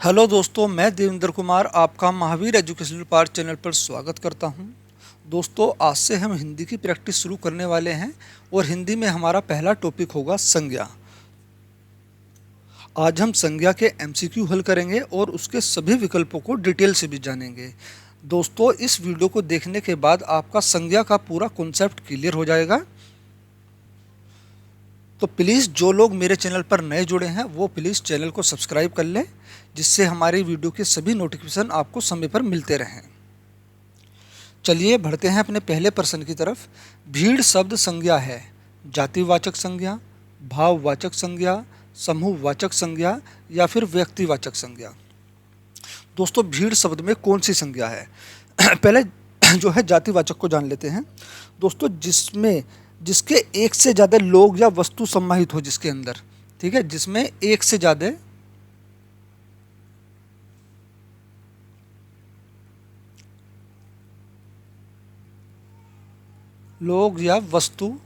Hello दोस्तों, मैं देवेंद्र कुमार आपका महावीर एजुकेशनल पार्ट चैनल पर स्वागत करता हूं। दोस्तों, आज से हम हिंदी की प्रैक्टिस शुरू करने वाले हैं और हिंदी में हमारा पहला टॉपिक होगा संज्ञा। आज हम संज्ञा के एमसीक्यू हल करेंगे और उसके सभी विकल्पों को डिटेल से भी जानेंगे। दोस्तों, इस वीडियो को देखने के बाद आपका संज्ञा का पूरा कॉन्सेप्ट क्लियर हो जाएगा। तो प्लीज़ जो लोग मेरे चैनल पर नए जुड़े हैं वो प्लीज़ चैनल को सब्सक्राइब कर लें, जिससे हमारी वीडियो के सभी नोटिफिकेशन आपको समय पर मिलते रहें। चलिए बढ़ते हैं अपने पहले प्रश्न की तरफ। भीड़ शब्द संज्ञा है, जातिवाचक संज्ञा, भाववाचक संज्ञा, समूहवाचक संज्ञा या फिर व्यक्तिवाचक संज्ञा। दोस्तों, भीड़ शब्द में कौन सी संज्ञा है? पहले जो है जातिवाचक को जान लेते हैं। दोस्तों, जिसके एक से ज़्यादा लोग या वस्तु सम्माहित हो जिसके अंदर, ठीक है, जिसमें एक से ज़्यादा लोग या वस्तु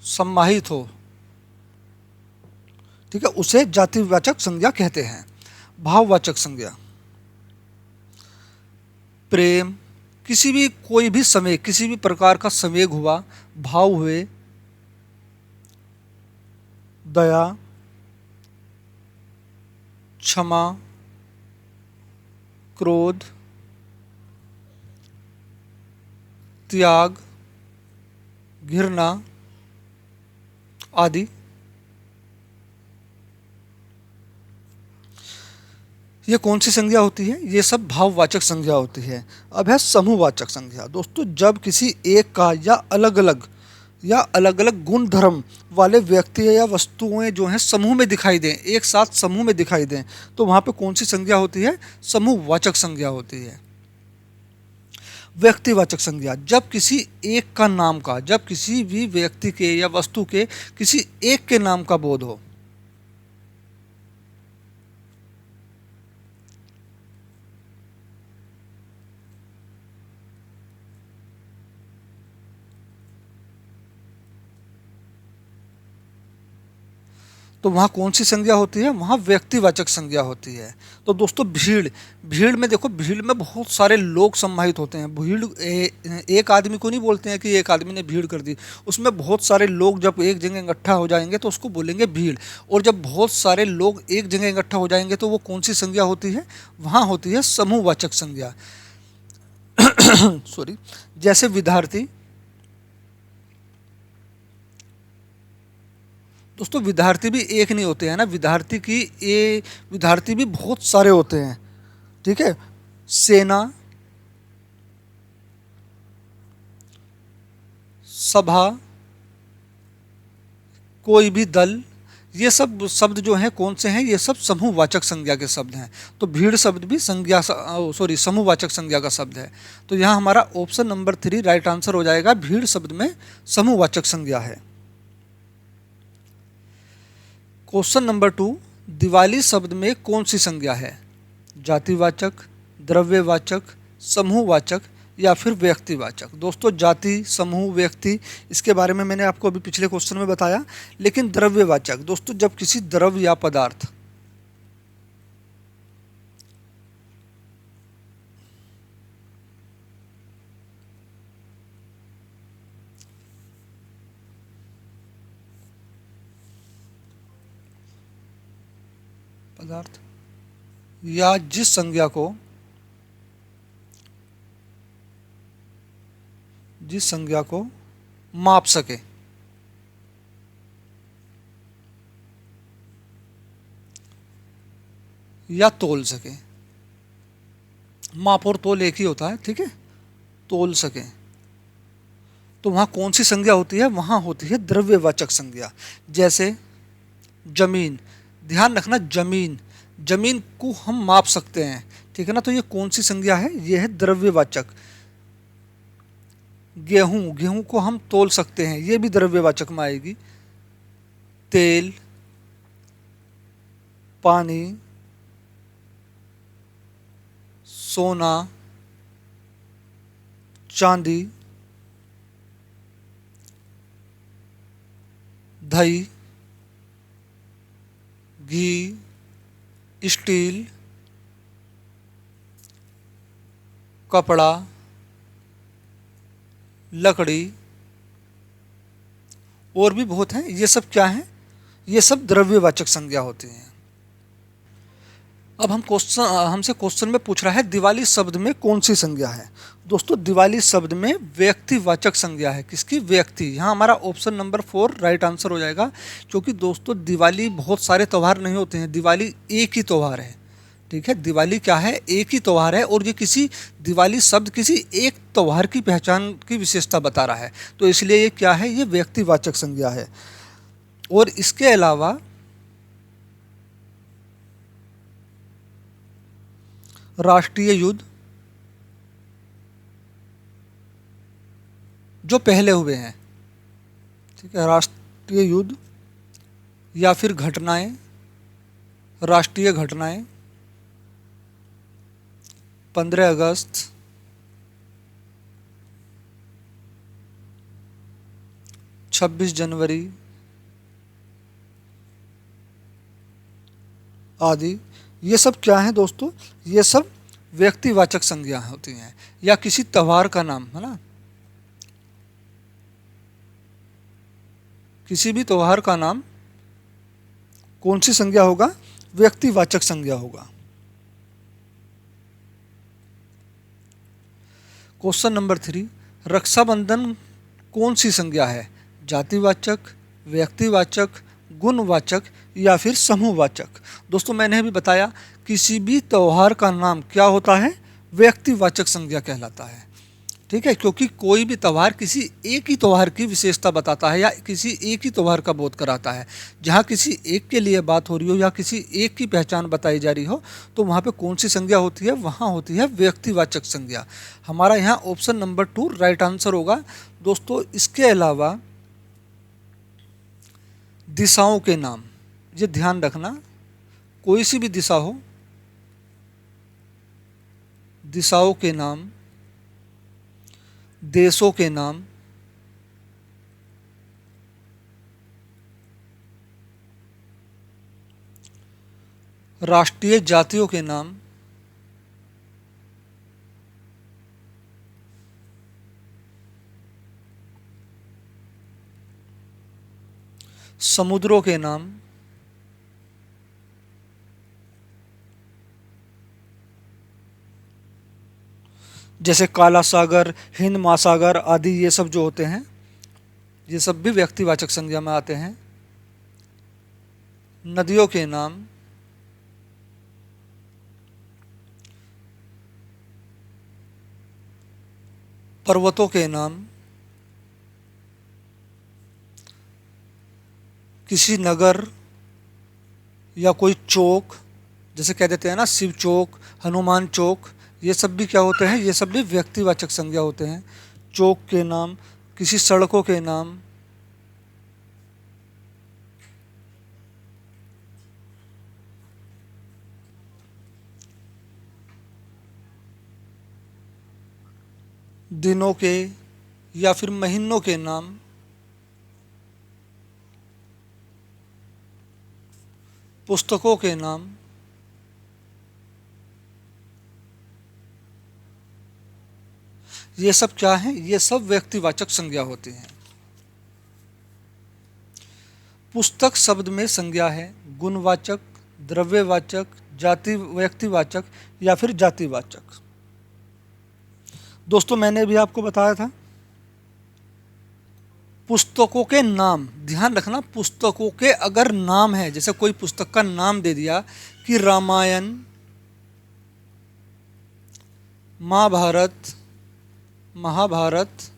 सम्माहित हो, ठीक है, उसे जातिवाचक संज्ञा कहते हैं। भाववाचक संज्ञा, प्रेम, किसी भी कोई भी संवेग, किसी भी प्रकार का संवेग हुआ, भाव हुए, दया, क्षमा, क्रोध, त्याग, घृणा आदि, ये कौन सी संज्ञा होती है? ये सब भाववाचक संज्ञा होती है। अब है समूहवाचक संज्ञा। दोस्तों, जब किसी एक का या अलग अलग गुण धर्म वाले व्यक्ति या वस्तुएं जो हैं समूह में दिखाई दें, एक साथ समूह में दिखाई दें, तो वहां पे कौन सी संज्ञा होती है? समूहवाचक संज्ञा होती है। व्यक्तिवाचक संज्ञा, जब किसी भी व्यक्ति के या वस्तु के किसी एक के नाम का बोध हो। तो वहाँ कौन सी संज्ञा होती है? वहाँ व्यक्तिवाचक संज्ञा होती है। तो दोस्तों, भीड़ भीड़ में देखो, भीड़ में बहुत सारे लोग सम्माहित होते हैं। एक आदमी को नहीं बोलते हैं कि एक आदमी ने भीड़ कर दी। उसमें बहुत सारे लोग जब एक जगह इकट्ठा हो जाएंगे तो उसको बोलेंगे भीड़। और जब बहुत सारे लोग एक जगह इकट्ठा हो जाएंगे तो वो कौन सी संज्ञा होती है? वहाँ होती है समूहवाचक संज्ञा। सॉरी। जैसे विद्यार्थी। दोस्तों, विद्यार्थी भी एक नहीं होते हैं ना, विद्यार्थी भी बहुत सारे होते हैं, ठीक है। सेना, सभा, कोई भी दल, ये सब शब्द जो हैं कौन से हैं? ये सब समूहवाचक संज्ञा के शब्द हैं। तो भीड़ शब्द भी समूहवाचक संज्ञा का शब्द है। तो यहाँ हमारा ऑप्शन नंबर 3 राइट आंसर हो जाएगा। भीड़ शब्द में समूहवाचक संज्ञा है। क्वेश्चन नंबर 2, दिवाली शब्द में कौन सी संज्ञा है? जातिवाचक, द्रव्यवाचक, समूहवाचक या फिर व्यक्तिवाचक। दोस्तों, जाति, समूह, व्यक्ति, इसके बारे में मैंने आपको अभी पिछले क्वेश्चन में बताया। लेकिन द्रव्यवाचक, दोस्तों, जब किसी द्रव्य या पदार्थ पदार्थ या जिस संज्ञा को माप सके, या तोल सके। माप और तोल एक ही होता है, ठीक है। तोल सके, तो वहाँ कौन सी संज्ञा होती है? वहाँ होती है द्रव्यवाचक संज्ञा। जैसे जमीन, ध्यान रखना, जमीन जमीन को हम माप सकते हैं, ठीक है ना। तो ये कौन सी संज्ञा है? ये है द्रव्यवाचक। गेहूं, गेहूं को हम तोल सकते हैं, ये भी द्रव्यवाचक में आएगी। तेल, पानी, सोना, चांदी, दही, घी, स्टील, कपड़ा, लकड़ी और भी बहुत हैं। ये सब क्या हैं? ये सब द्रव्यवाचक संज्ञा होती हैं। अब हमसे क्वेश्चन में पूछ रहा है दिवाली शब्द में कौन सी संज्ञा है। दोस्तों दिवाली शब्द में व्यक्तिवाचक संज्ञा है। किसकी? व्यक्ति। यहाँ हमारा ऑप्शन नंबर 4 राइट आंसर हो जाएगा, क्योंकि दोस्तों दिवाली बहुत सारे त्यौहार नहीं होते हैं, दिवाली एक ही त्यौहार है। ठीक है, दिवाली क्या है? एक ही त्यौहार है, और ये किसी दिवाली शब्द किसी एक त्यौहार की पहचान की विशेषता बता रहा है, तो इसलिए ये क्या है? ये व्यक्तिवाचक संज्ञा है। और इसके अलावा राष्ट्रीय युद्ध जो पहले हुए हैं, ठीक है, राष्ट्रीय युद्ध या फिर घटनाएं, राष्ट्रीय घटनाएं, 15 अगस्त, 26 जनवरी आदि, ये सब क्या है दोस्तों? ये सब व्यक्तिवाचक संज्ञा होती हैं, या किसी त्यौहार का नाम, है ना, किसी भी त्यौहार का नाम कौन सी संज्ञा होगा? व्यक्तिवाचक संज्ञा होगा। क्वेश्चन नंबर 3, रक्षाबंधन कौन सी संज्ञा है? जातिवाचक, व्यक्तिवाचक, गुणवाचक या फिर समूहवाचक? दोस्तों मैंने अभी बताया किसी भी त्यौहार का नाम क्या होता है? व्यक्तिवाचक संज्ञा कहलाता है। ठीक है, क्योंकि कोई भी त्यौहार किसी एक ही त्यौहार की विशेषता बताता है या किसी एक ही त्यौहार का बोध कराता है। जहाँ किसी एक के लिए बात हो रही हो या किसी एक की पहचान बताई जा रही हो, तो वहाँ पे कौन सी संज्ञा होती है? वहाँ होती है व्यक्तिवाचक संज्ञा। हमारा यहाँ ऑप्शन नंबर 2 राइट आंसर होगा। दोस्तों इसके अलावा दिशाओं के नाम, ये ध्यान रखना, कोई सी भी दिशा हो, दिशाओं के नाम, देशों के नाम, राष्ट्रीय जातियों के नाम, समुद्रों के नाम, जैसे काला सागर, हिंद महासागर आदि, ये सब जो होते हैं ये सब भी व्यक्तिवाचक संज्ञा में आते हैं। नदियों के नाम, पर्वतों के नाम, किसी नगर या कोई चौक, जैसे कह देते हैं ना शिव चौक, हनुमान चौक, ये सब भी क्या होते हैं? ये सब भी व्यक्तिवाचक संज्ञा होते हैं। चौक के नाम, किसी सड़कों के नाम, दिनों के या फिर महीनों के नाम, पुस्तकों के नाम, ये सब क्या है? ये सब व्यक्तिवाचक संज्ञा होती हैं। पुस्तक शब्द में संज्ञा है गुणवाचक, द्रव्यवाचक, जाति व्यक्तिवाचक या फिर जातिवाचक। दोस्तों मैंने भी आपको बताया था पुस्तकों के नाम, ध्यान रखना, पुस्तकों के अगर नाम है, जैसे कोई पुस्तक का नाम दे दिया कि रामायण, महाभारत, महाभारत,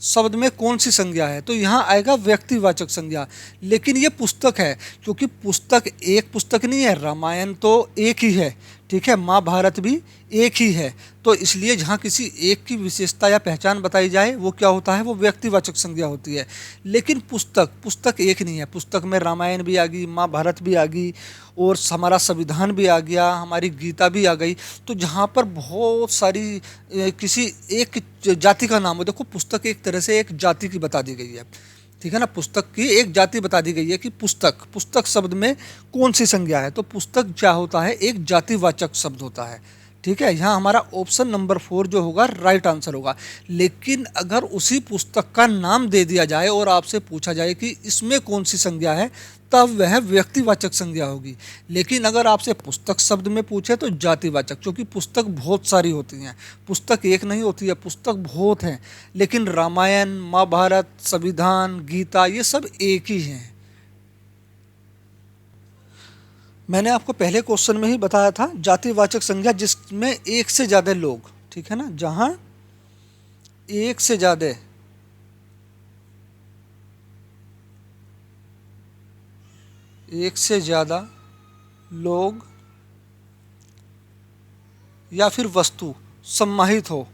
शब्द में कौन सी संज्ञा है? तो यहाँ आएगा व्यक्तिवाचक संज्ञा। लेकिन ये पुस्तक है, क्योंकि पुस्तक एक पुस्तक नहीं है, रामायण तो एक ही है, ठीक है, महाभारत भी एक ही है, तो इसलिए जहाँ किसी एक की विशेषता या पहचान बताई जाए वो क्या होता है? वो व्यक्तिवाचक संज्ञा होती है। लेकिन पुस्तक एक नहीं है, पुस्तक में रामायण भी आ गई, महाभारत भी आ गई, और हमारा संविधान भी आ गया, हमारी गीता भी आ गई। तो जहाँ पर बहुत सारी किसी एक जाति का नाम हो, देखो पुस्तक एक तरह से एक जाति की बता दी गई है, ठीक है ना। पुस्तक की एक जाति बता दी गई है कि पुस्तक, पुस्तक शब्द में कौन सी संज्ञा है, तो पुस्तक क्या होता है, एक जातिवाचक शब्द होता है। ठीक है, यहाँ हमारा ऑप्शन नंबर 4 जो होगा राइट आंसर होगा। लेकिन अगर उसी पुस्तक का नाम दे दिया जाए और आपसे पूछा जाए कि इसमें कौन सी संज्ञा है, तब वह व्यक्तिवाचक संज्ञा होगी। लेकिन अगर आपसे पुस्तक शब्द में पूछे तो जातिवाचक, क्योंकि पुस्तक बहुत सारी होती हैं, पुस्तक एक नहीं होती है, पुस्तक बहुत हैं। लेकिन रामायण, महाभारत, संविधान, गीता, ये सब एक ही हैं। मैंने आपको पहले क्वेश्चन में ही बताया था, जातिवाचक संज्ञा जिसमें एक से ज़्यादा लोग, ठीक है ना, जहाँ एक से ज़्यादा लोग या फिर वस्तु सम्माहित हो,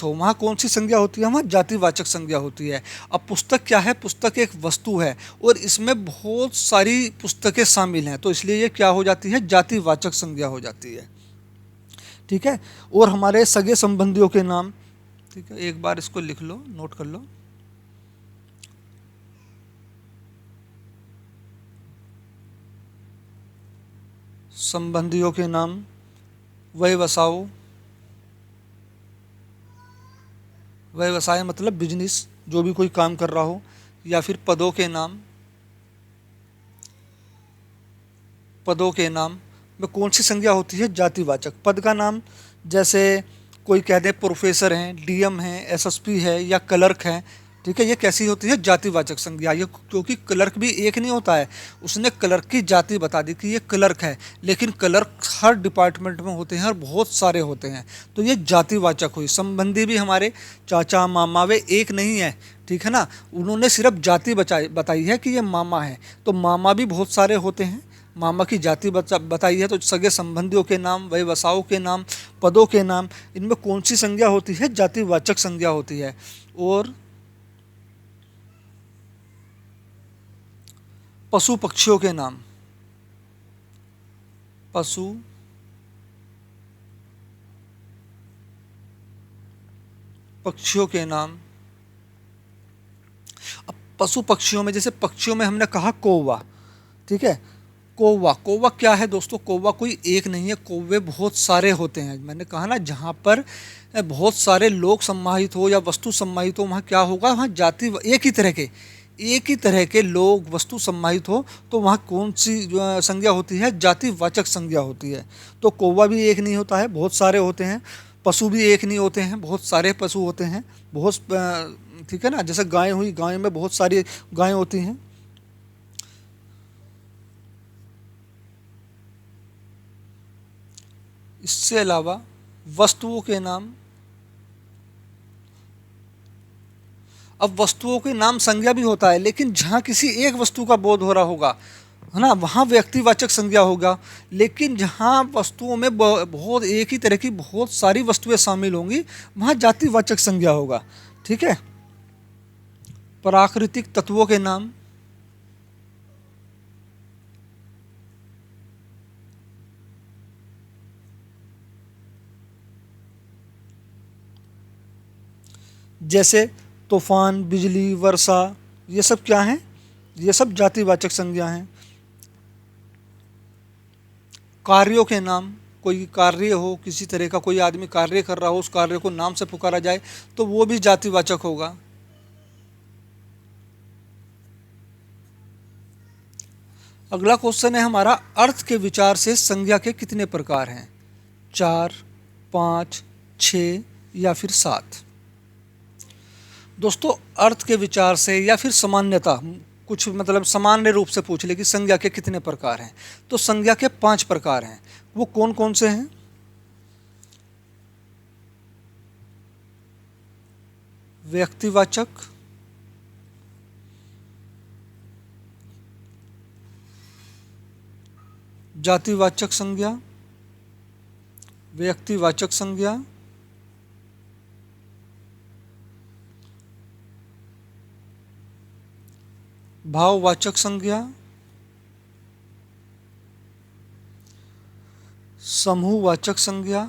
वहाँ कौन सी संज्ञा होती है, वहाँ जातिवाचक संज्ञा होती है। अब पुस्तक क्या है, पुस्तक एक वस्तु है और इसमें बहुत सारी पुस्तकें शामिल हैं, तो इसलिए ये क्या हो जाती है, जातिवाचक संज्ञा हो जाती है। ठीक है, और हमारे सगे संबंधियों के नाम, ठीक है, एक बार इसको लिख लो, नोट कर लो। संबंधियों के नाम, व्यवसाय, व्यवसाय मतलब बिजनेस, जो भी कोई काम कर रहा हो, या फिर पदों के नाम, पदों के नाम में कौन सी संज्ञा होती है, जातिवाचक। पद का नाम, जैसे कोई कह दे प्रोफेसर हैं, डीएम हैं, एसएसपी है या क्लर्क है, ठीक है, ये कैसी होती है, जातिवाचक संज्ञा। ये क्योंकि क्लर्क भी एक नहीं होता है, उसने क्लर्क की जाति बता दी कि ये क्लर्क है, लेकिन क्लर्क हर डिपार्टमेंट में होते हैं और बहुत सारे होते हैं, तो ये जातिवाचक हुई। संबंधी भी हमारे चाचा मामा वे एक नहीं है, ठीक है ना, उन्होंने सिर्फ जाति बताई है कि ये मामा है, तो मामा भी बहुत सारे होते हैं, मामा की जाति बताई है। तो सगे संबंधियों के नाम, व्यवसायों के नाम, पदों के नाम, इनमें कौन सी संज्ञा होती है, जातिवाचक संज्ञा होती है। और पशु पक्षियों के नाम, पशु पक्षियों के नाम। अब पशु पक्षियों में, जैसे पक्षियों में हमने कहा कौवा, ठीक है, कौवा, कौवा क्या है दोस्तों, कौवा कोई एक नहीं है, कौवे बहुत सारे होते हैं। मैंने कहा ना, जहाँ पर बहुत सारे लोग सम्मानित हो या वस्तु सम्मानित हो, वहाँ क्या होगा, वहाँ जाति एक ही तरह के लोग वस्तु सम्मानित हो, तो वहाँ कौन सी संज्ञा होती है, जातिवाचक संज्ञा होती है। तो कौवा भी एक नहीं होता है, बहुत सारे होते हैं। पशु भी एक नहीं होते हैं, बहुत सारे पशु होते हैं, बहुत ठीक है ना, जैसे गाय हुई, गाय में बहुत सारी गायें होती हैं। इससे अलावा वस्तुओं के नाम, अब वस्तुओं के नाम संज्ञा भी होता है, लेकिन जहाँ किसी एक वस्तु का बोध हो रहा होगा, है ना, वहाँ व्यक्तिवाचक संज्ञा होगा। लेकिन जहाँ वस्तुओं में बहुत एक ही तरह की बहुत सारी वस्तुएं शामिल होंगी, वहाँ जातिवाचक संज्ञा होगा। ठीक है, प्राकृतिक तत्वों के नाम, जैसे तूफान, बिजली, वर्षा, ये सब क्या हैं, ये सब जातिवाचक संज्ञा हैं। कार्यों के नाम, कोई कार्य हो, किसी तरह का कोई आदमी कार्य कर रहा हो, उस कार्य को नाम से पुकारा जाए तो वो भी जातिवाचक होगा। अगला क्वेश्चन है हमारा, अर्थ के विचार से संज्ञा के कितने प्रकार हैं, 4, 5, 6 या फिर 7। दोस्तों, अर्थ के विचार से या फिर सामान्यता, कुछ मतलब सामान्य रूप से पूछ ले कि संज्ञा के कितने प्रकार हैं, तो संज्ञा के 5 प्रकार हैं। वो कौन कौन से हैं, व्यक्तिवाचक, जातिवाचक संज्ञा, व्यक्तिवाचक संज्ञा, भाववाचक संज्ञा, समूहवाचक संज्ञा,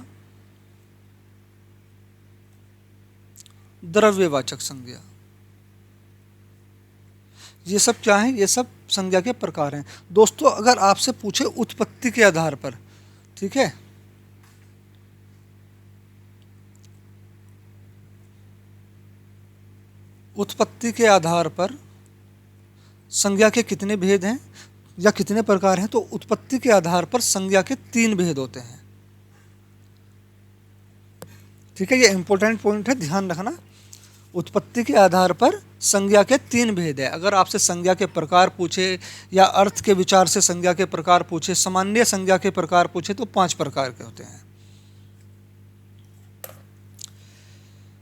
द्रव्यवाचक संज्ञा। ये सब क्या है? ये सब संज्ञा के प्रकार हैं। दोस्तों अगर आपसे पूछे उत्पत्ति के आधार पर, ठीक है, उत्पत्ति के आधार पर संज्ञा के कितने भेद हैं या कितने प्रकार हैं, तो उत्पत्ति के आधार पर संज्ञा के 3 भेद होते हैं। ठीक है, ये इंपॉर्टेंट पॉइंट है, ध्यान रखना। उत्पत्ति के आधार पर संज्ञा के 3 भेद है। अगर आपसे संज्ञा के प्रकार पूछे या अर्थ के विचार से संज्ञा के प्रकार पूछे, सामान्य संज्ञा के प्रकार पूछे, तो 5 प्रकार के होते हैं।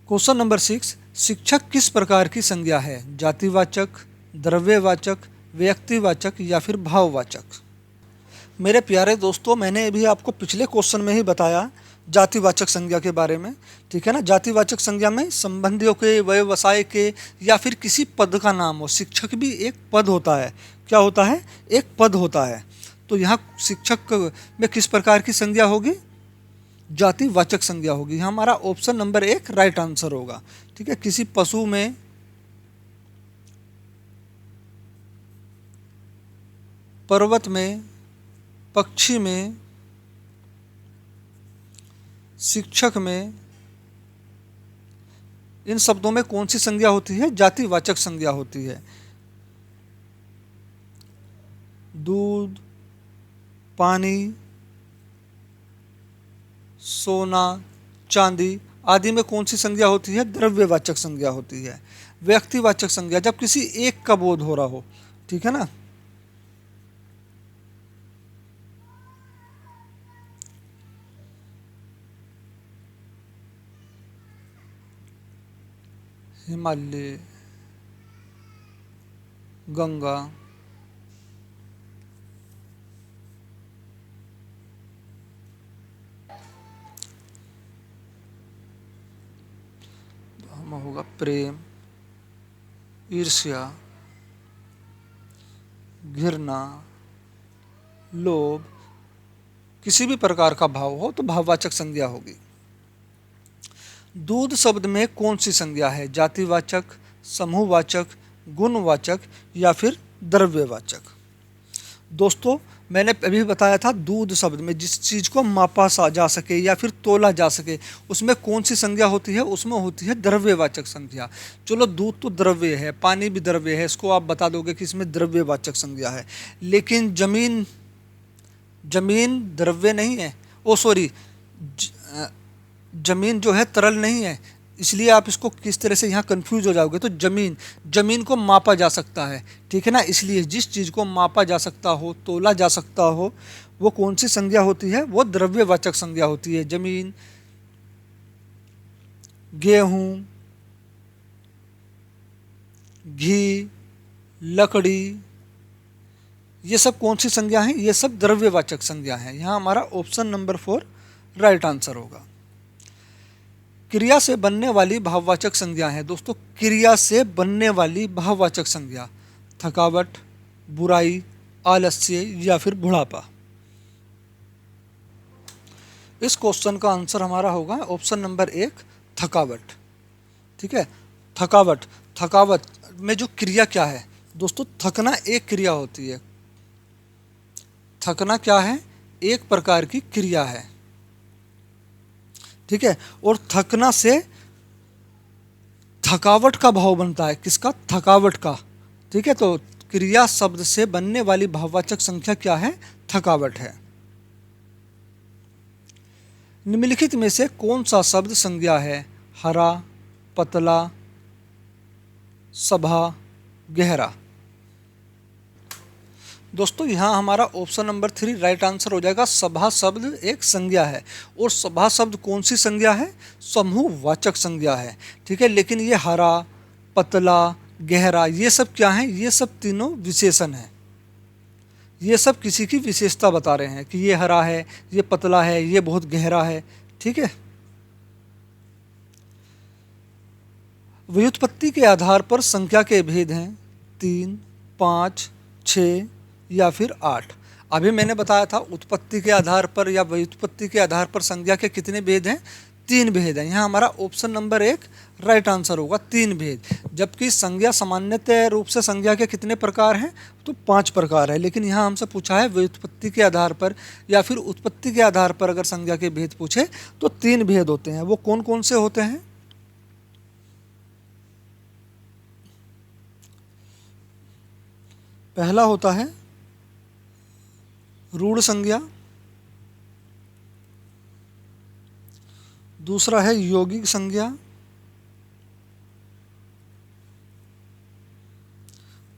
क्वेश्चन नंबर 6, शिक्षक किस प्रकार की संज्ञा है? जातिवाचक, द्रव्यवाचक, व्यक्तिवाचक या फिर भाववाचक? मेरे प्यारे दोस्तों, मैंने अभी आपको पिछले क्वेश्चन में ही बताया जातिवाचक संज्ञा के बारे में। ठीक है ना, जातिवाचक संज्ञा में संबंधियों के, व्यवसाय के या फिर किसी पद का नाम हो। शिक्षक भी एक पद होता है। क्या होता है? एक पद होता है। तो यहाँ शिक्षक में किस प्रकार की संज्ञा होगी? जातिवाचक संज्ञा होगी। यहाँ हमारा ऑप्शन नंबर 1 राइट आंसर होगा। ठीक है, किसी पशु में, पर्वत में, पक्षी में, शिक्षक में, इन शब्दों में कौन सी संज्ञा होती है? जातिवाचक संज्ञा होती है। दूध, पानी, सोना, चांदी आदि में कौन सी संज्ञा होती है? द्रव्यवाचक संज्ञा होती है। व्यक्तिवाचक संज्ञा जब किसी एक का बोध हो रहा हो। ठीक है ना, हिमालय, गंगा, होगा प्रेम, ईर्ष्या, घृणा, लोभ, किसी भी प्रकार का भाव हो तो भाववाचक संज्ञा होगी। दूध शब्द में कौन सी संज्ञा है? जातिवाचक, समूहवाचक, गुणवाचक या फिर द्रव्यवाचक? दोस्तों मैंने अभी बताया था, दूध शब्द में जिस चीज़ को मापा जा सके या फिर तोला जा सके, उसमें कौन सी संज्ञा होती है? उसमें होती है द्रव्यवाचक संज्ञा। चलो दूध तो द्रव्य है, पानी भी द्रव्य है, इसको आप बता दोगे कि इसमें द्रव्यवाचक संज्ञा है। लेकिन जमीन द्रव्य नहीं है, जमीन जो है तरल नहीं है, इसलिए आप इसको किस तरह से यहाँ कंफ्यूज हो जाओगे। तो जमीन को मापा जा सकता है। ठीक है ना, इसलिए जिस चीज़ को मापा जा सकता हो, तोला जा सकता हो, वो कौन सी संज्ञा होती है? वो द्रव्यवाचक संज्ञा होती है। जमीन, गेहूं, घी, लकड़ी, ये सब कौन सी संज्ञा है? ये सब द्रव्यवाचक संज्ञा है। यहाँ हमारा ऑप्शन नंबर 4 राइट आंसर होगा। क्रिया से बनने वाली भाववाचक संज्ञा है। दोस्तों क्रिया से बनने वाली भाववाचक संज्ञा, थकावट, बुराई, आलस्य या फिर बुढ़ापा। इस क्वेश्चन का आंसर हमारा होगा ऑप्शन नंबर 1 थकावट। ठीक है, थकावट में जो क्रिया क्या है? दोस्तों थकना एक क्रिया होती है। थकना क्या है? एक प्रकार की क्रिया है। ठीक है, और थकना से थकावट का भाव बनता है। किसका? थकावट का। ठीक है, तो क्रिया शब्द से बनने वाली भाववाचक संख्या क्या है? थकावट है। निम्नलिखित में से कौन सा शब्द संज्ञा है? हरा, पतला, सभा, गहरा। दोस्तों यहाँ हमारा ऑप्शन नंबर 3 राइट आंसर हो जाएगा। सभा शब्द एक संज्ञा है, और सभा शब्द कौन सी संज्ञा है? समूहवाचक संज्ञा है। ठीक है, लेकिन ये हरा, पतला, गहरा, ये सब क्या है? ये सब तीनों विशेषण हैं। ये सब किसी की विशेषता बता रहे हैं कि ये हरा है, ये पतला है, ये बहुत गहरा है। ठीक है, व्युत्पत्ति के आधार पर संख्या के भेद हैं 3, 5, 6 या फिर 8। अभी मैंने बताया था उत्पत्ति के आधार पर या व्युत्पत्ति के आधार पर संज्ञा के कितने भेद हैं? 3 भेद हैं। यहाँ हमारा ऑप्शन नंबर 1 राइट आंसर होगा 3 भेद। जबकि संज्ञा सामान्यतः रूप से संज्ञा के कितने प्रकार हैं, तो 5 प्रकार है, लेकिन यहाँ हमसे पूछा है व्युत्पत्ति के आधार पर या फिर उत्पत्ति के आधार पर अगर संज्ञा के भेद पूछे तो 3 भेद होते हैं। वो कौन कौन से होते हैं? पहला होता है रूढ़ संज्ञा, दूसरा है यौगिक संज्ञा,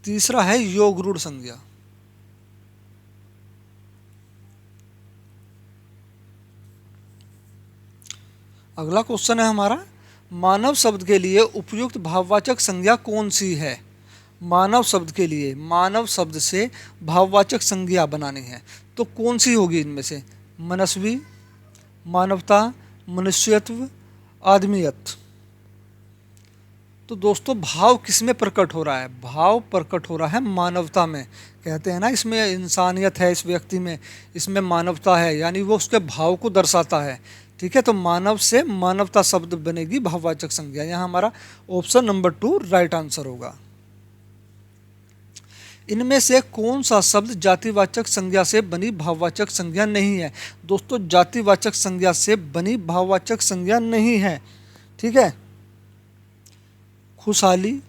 तीसरा है योग रूढ़ संज्ञा। अगला क्वेश्चन है हमारा, मानव शब्द के लिए उपयुक्त भाववाचक संज्ञा कौन सी है? मानव शब्द के लिए, मानव शब्द से भाववाचक संज्ञा बनानी है तो कौन सी होगी इनमें से? मनस्वी, मानवता, मनुष्यत्व, आदमियत। तो दोस्तों भाव किस में प्रकट हो रहा है? भाव प्रकट हो रहा है मानवता में। कहते हैं ना इसमें इंसानियत है, इस व्यक्ति में, इसमें मानवता है, यानी वो उसके भाव को दर्शाता है। ठीक है, तो मानव से मानवता शब्द बनेगी भाववाचक संज्ञा। यहाँ हमारा ऑप्शन नंबर 2 राइट आंसर होगा। इनमें से कौन सा शब्द जातिवाचक संज्ञा से बनी भाववाचक संज्ञा नहीं है? दोस्तों जातिवाचक संज्ञा से बनी भाववाचक संज्ञा नहीं है। ठीक है, खुशहाली,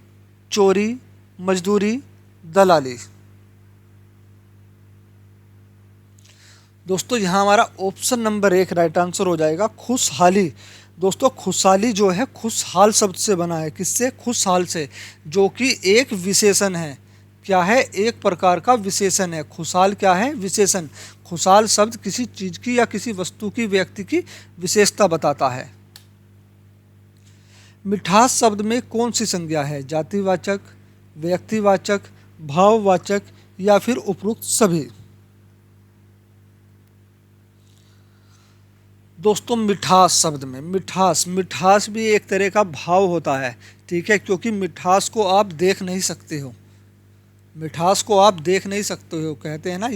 चोरी, मजदूरी, दलाली। दोस्तों यहाँ हमारा ऑप्शन नंबर 1 राइट आंसर हो जाएगा, खुशहाली। दोस्तों खुशहाली जो है खुशहाल शब्द से बना है। किससे? खुशहाल से, जो कि एक विशेषण है। क्या है? एक प्रकार का विशेषण है। खुशहाल क्या है? विशेषण। खुशहाल शब्द किसी चीज की या किसी वस्तु की, व्यक्ति की विशेषता बताता है। मिठास शब्द में कौन सी संज्ञा है? जातिवाचक, व्यक्तिवाचक, भाववाचक या फिर उपरोक्त सभी? दोस्तों मिठास शब्द में, मिठास भी एक तरह का भाव होता है। ठीक है, क्योंकि मिठास को आप देख नहीं सकते हो, मिठास को आप देख नहीं सकते हो। कहते हैं ना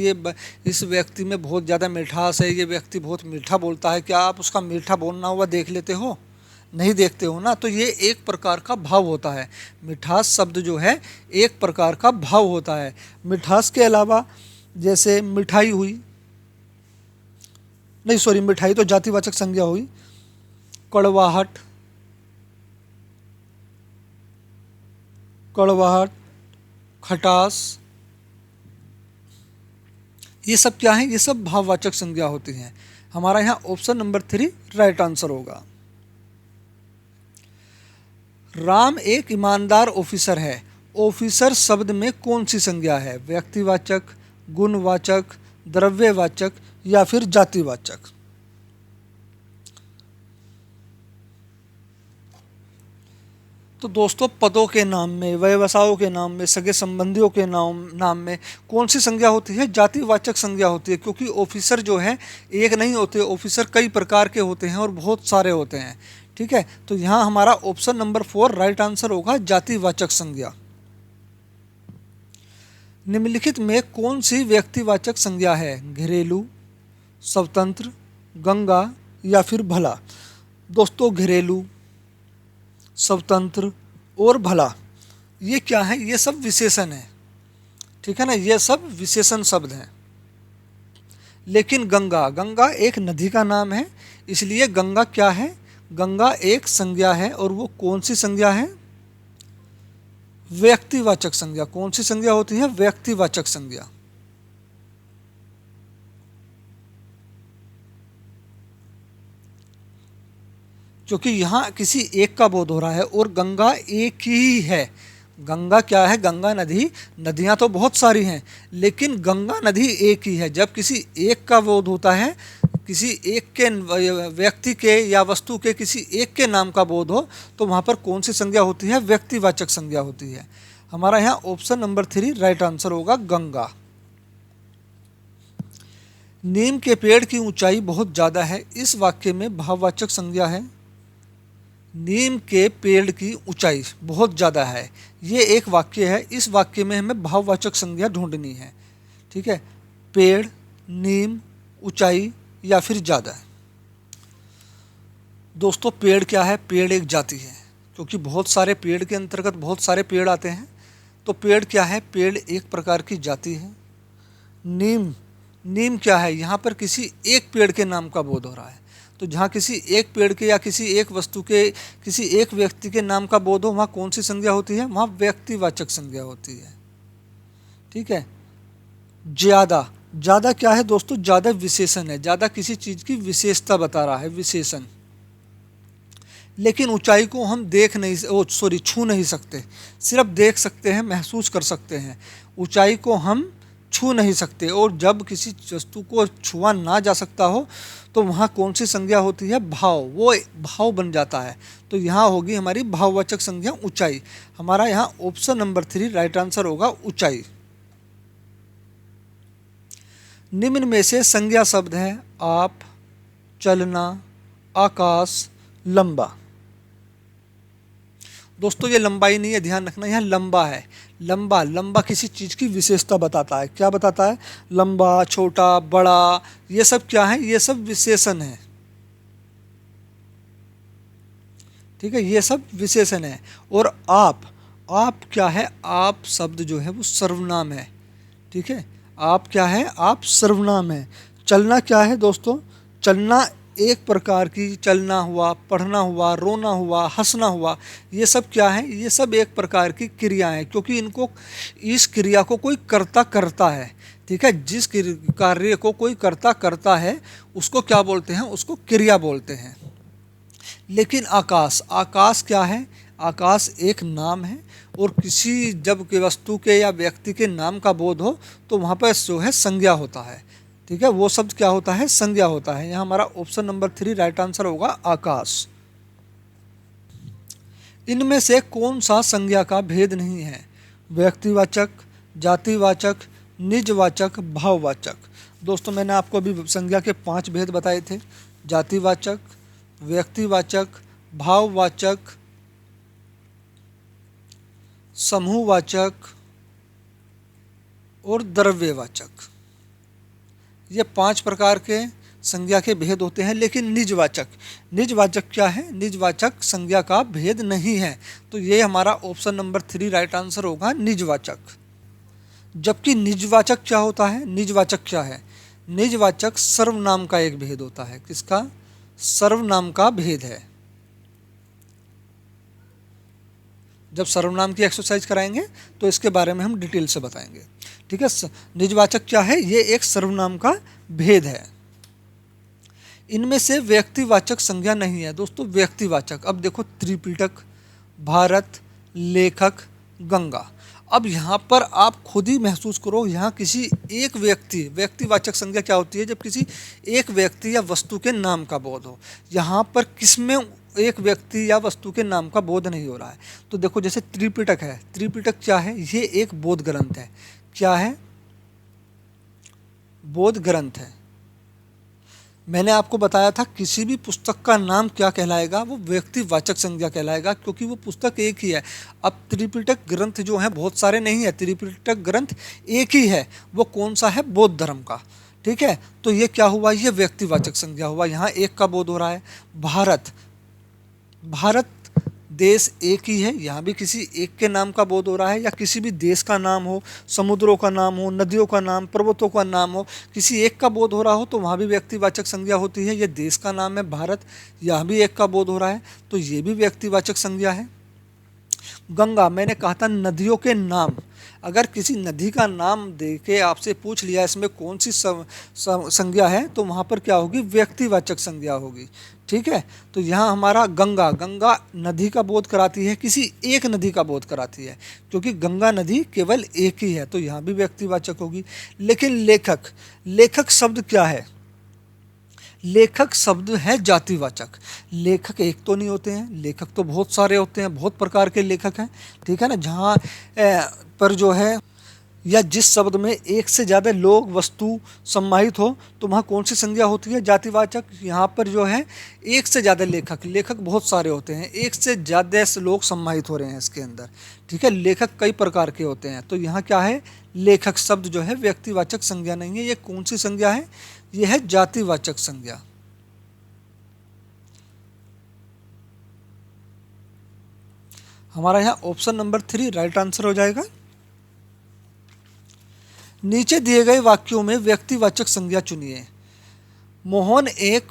इस व्यक्ति में बहुत ज़्यादा मिठास है, ये व्यक्ति बहुत मीठा बोलता है। क्या आप उसका मीठा बोलना हुआ देख लेते हो? नहीं देखते हो ना। तो ये एक प्रकार का भाव होता है। मिठास शब्द जो है एक प्रकार का भाव होता है। मिठास के अलावा जैसे मिठाई हुई, नहीं सॉरी, मिठाई तो जातिवाचक संज्ञा हुई। कड़वाहट, खटास, ये सब क्या है? ये सब भाववाचक संज्ञा होती हैं। हमारा यहाँ ऑप्शन नंबर 3 राइट आंसर होगा। राम एक ईमानदार ऑफिसर है। ऑफिसर शब्द में कौन सी संज्ञा है? व्यक्तिवाचक, गुणवाचक, द्रव्यवाचक या फिर जातिवाचक? तो दोस्तों पदों के नाम में, व्यवसायों के नाम में, सगे संबंधियों के नाम में कौन सी संज्ञा होती है? जातिवाचक संज्ञा होती है। क्योंकि ऑफिसर जो है एक नहीं होते, ऑफिसर कई प्रकार के होते हैं और बहुत सारे होते हैं। ठीक है, तो यहाँ हमारा ऑप्शन नंबर 4 राइट आंसर होगा, जातिवाचक संज्ञा। निम्नलिखित में कौन सी व्यक्तिवाचक संज्ञा है? घरेलू, स्वतंत्र, गंगा या फिर भला? दोस्तों घरेलू, स्वतंत्र और भला ये क्या है? ये सब विशेषण है। ठीक है ना, ये सब विशेषण शब्द हैं। लेकिन गंगा एक नदी का नाम है, इसलिए गंगा क्या है? गंगा एक संज्ञा है। और वो कौन सी संज्ञा है? व्यक्तिवाचक संज्ञा। कौन सी संज्ञा होती है? व्यक्तिवाचक संज्ञा। क्योंकि यहाँ किसी एक का बोध हो रहा है और गंगा एक ही है। गंगा क्या है? गंगा नदी, नदियाँ तो बहुत सारी हैं लेकिन गंगा नदी एक ही है। जब किसी एक का बोध होता है, किसी एक के व्यक्ति के या वस्तु के किसी एक के नाम का बोध हो, तो वहाँ पर कौन सी संज्ञा होती है? व्यक्तिवाचक संज्ञा होती है। हमारा यहाँ ऑप्शन नंबर 3 राइट आंसर होगा, गंगा। नीम के पेड़ की ऊंचाई बहुत ज़्यादा है, इस वाक्य में भाववाचक संज्ञा है। नीम के पेड़ की ऊंचाई बहुत ज़्यादा है, ये एक वाक्य है। इस वाक्य में हमें भाववाचक संज्ञा ढूंढनी है। ठीक है, पेड़, नीम, ऊंचाई या फिर ज़्यादा। दोस्तों पेड़ क्या है? पेड़ एक जाति है। क्योंकि बहुत सारे पेड़ के अंतर्गत बहुत सारे पेड़ आते हैं। तो पेड़ क्या है? पेड़ एक प्रकार की जाति है। नीम, नीम क्या है? यहाँ पर किसी एक पेड़ के नाम का बोध हो रहा है। तो जहाँ किसी एक पेड़ के या किसी एक वस्तु के, किसी एक व्यक्ति के नाम का बोध हो, वहाँ कौन सी संज्ञा होती है? वहाँ व्यक्तिवाचक संज्ञा होती है। ठीक है। ज्यादा, ज्यादा क्या है दोस्तों? ज्यादा विशेषण है, ज्यादा किसी चीज की विशेषता बता रहा है, विशेषण। लेकिन ऊंचाई को हम छू नहीं सकते, सिर्फ देख सकते हैं, महसूस कर सकते हैं। ऊंचाई को हम छू नहीं सकते, और जब किसी वस्तु को छुआ ना जा सकता हो तो वहाँ कौन सी संज्ञा होती है? भाव, वो भाव बन जाता है। तो यहाँ होगी हमारी भाववाचक संज्ञा ऊंचाई। हमारा यहाँ ऑप्शन नंबर 3 राइट आंसर होगा, ऊंचाई। निम्न में से संज्ञा शब्द है आप, चलना, आकाश, लंबा। दोस्तों ये लंबाई नहीं है, ध्यान रखना, यहाँ लंबा है। लंबा, लंबा किसी चीज़ की विशेषता बताता है। क्या बताता है? लंबा, छोटा, बड़ा, ये सब क्या है? ये सब विशेषण है। ठीक है, ये सब विशेषण है। और आप क्या है? आप शब्द जो है वो सर्वनाम है। ठीक है, आप क्या है? आप सर्वनाम है। चलना क्या है दोस्तों? चलना एक प्रकार की, चलना हुआ, पढ़ना हुआ, रोना हुआ, हंसना हुआ, ये सब क्या है? ये सब एक प्रकार की क्रियाएं हैं, क्योंकि इनको, इस क्रिया को कोई कर्ता करता है। ठीक है, जिस कार्य को कोई कर्ता करता है उसको क्या बोलते हैं? उसको क्रिया बोलते हैं। लेकिन आकाश, आकाश क्या है? आकाश एक नाम है, और किसी जब के वस्तु के या व्यक्ति के नाम का बोध हो तो वहाँ पर जो है संज्ञा होता है। ठीक है, वो शब्द क्या होता है? संज्ञा होता है। यहाँ हमारा ऑप्शन नंबर 3 राइट आंसर होगा, आकाश। इनमें से कौन सा संज्ञा का भेद नहीं है? व्यक्तिवाचक, जातिवाचक, निजवाचक, भाववाचक। दोस्तों मैंने आपको अभी संज्ञा के 5 भेद बताए थे। जातिवाचक, व्यक्तिवाचक, भाववाचक, समूहवाचक और द्रव्यवाचक। ये 5 प्रकार के संज्ञा के भेद होते हैं। लेकिन निजवाचक, निजवाचक क्या है? निजवाचक संज्ञा का भेद नहीं है। तो ये हमारा ऑप्शन नंबर 3 राइट आंसर होगा, निजवाचक। जबकि निजवाचक क्या होता है? निजवाचक क्या है? निजवाचक सर्वनाम का एक भेद होता है। किसका? सर्वनाम का भेद है। जब सर्वनाम की एक्सरसाइज कराएंगे तो इसके बारे में हम डिटेल से बताएंगे। ठीक है, निजवाचक क्या है? ये एक सर्वनाम का भेद है। इनमें से व्यक्तिवाचक संज्ञा नहीं है। दोस्तों व्यक्तिवाचक, अब देखो त्रिपिटक, भारत, लेखक, गंगा। अब यहाँ पर आप खुद ही महसूस करो, यहाँ किसी एक व्यक्तिवाचक संज्ञा क्या होती है? जब किसी एक व्यक्ति या वस्तु के नाम का बोध हो। यहाँ पर किसमें एक व्यक्ति या वस्तु के नाम का बोध नहीं हो रहा है? तो देखो जैसे त्रिपिटक है, त्रिपिटक क्या है? ये एक बोध ग्रंथ है। क्या है? बोध ग्रंथ है। मैंने आपको बताया था किसी भी पुस्तक का नाम क्या कहलाएगा? वो व्यक्तिवाचक संज्ञा कहलाएगा, क्योंकि वो पुस्तक एक ही है। अब त्रिपिटक ग्रंथ जो है बहुत सारे नहीं है, त्रिपिटक ग्रंथ एक ही है। वो कौन सा है? बौद्ध धर्म का। ठीक है, तो ये क्या हुआ? ये व्यक्तिवाचक संज्ञा हुआ। यहाँ एक का बोध हो रहा है। भारत, भारत देश एक ही है, यहाँ भी किसी एक के नाम का बोध हो रहा है। या किसी भी देश का नाम हो, समुद्रों का नाम हो, नदियों का नाम, पर्वतों का नाम हो, किसी एक का बोध हो रहा हो तो वहाँ भी व्यक्तिवाचक संज्ञा होती है। ये देश का नाम है भारत, यहाँ भी एक का बोध हो रहा है, तो ये भी व्यक्तिवाचक संज्ञा है। गंगा, मैंने कहा था नदियों के नाम। अगर किसी नदी का नाम दे के आपसे पूछ लिया इसमें कौन सी संज्ञा है, तो वहाँ पर क्या होगी? व्यक्तिवाचक संज्ञा होगी। ठीक है, तो यहाँ हमारा गंगा, गंगा नदी का बोध कराती है, किसी एक नदी का बोध कराती है, क्योंकि गंगा नदी केवल एक ही है, तो यहाँ भी व्यक्तिवाचक होगी। लेकिन लेखक, लेखक शब्द क्या है? लेखक शब्द है जातिवाचक। लेखक एक तो नहीं होते हैं, लेखक तो बहुत सारे होते हैं, बहुत प्रकार के लेखक हैं। ठीक है ना, जहाँ पर जो है या जिस शब्द में एक से ज़्यादा लोग, वस्तु सम्मानित हो तो वहाँ कौन सी संज्ञा होती है? जातिवाचक। यहाँ पर जो है एक से ज़्यादा लेखक, लेखक बहुत सारे होते हैं, एक से ज़्यादा लोग सम्मानित हो रहे हैं इसके अंदर। ठीक है, लेखक कई प्रकार के होते हैं, तो यहाँ क्या है? लेखक शब्द जो है व्यक्तिवाचक संज्ञा नहीं है। ये कौन सी संज्ञा है? ये है जातिवाचक संज्ञा। हमारा यहाँ ऑप्शन नंबर 3 राइट आंसर हो जाएगा। नीचे दिए गए वाक्यों में व्यक्तिवाचक संज्ञा चुनिए। मोहन एक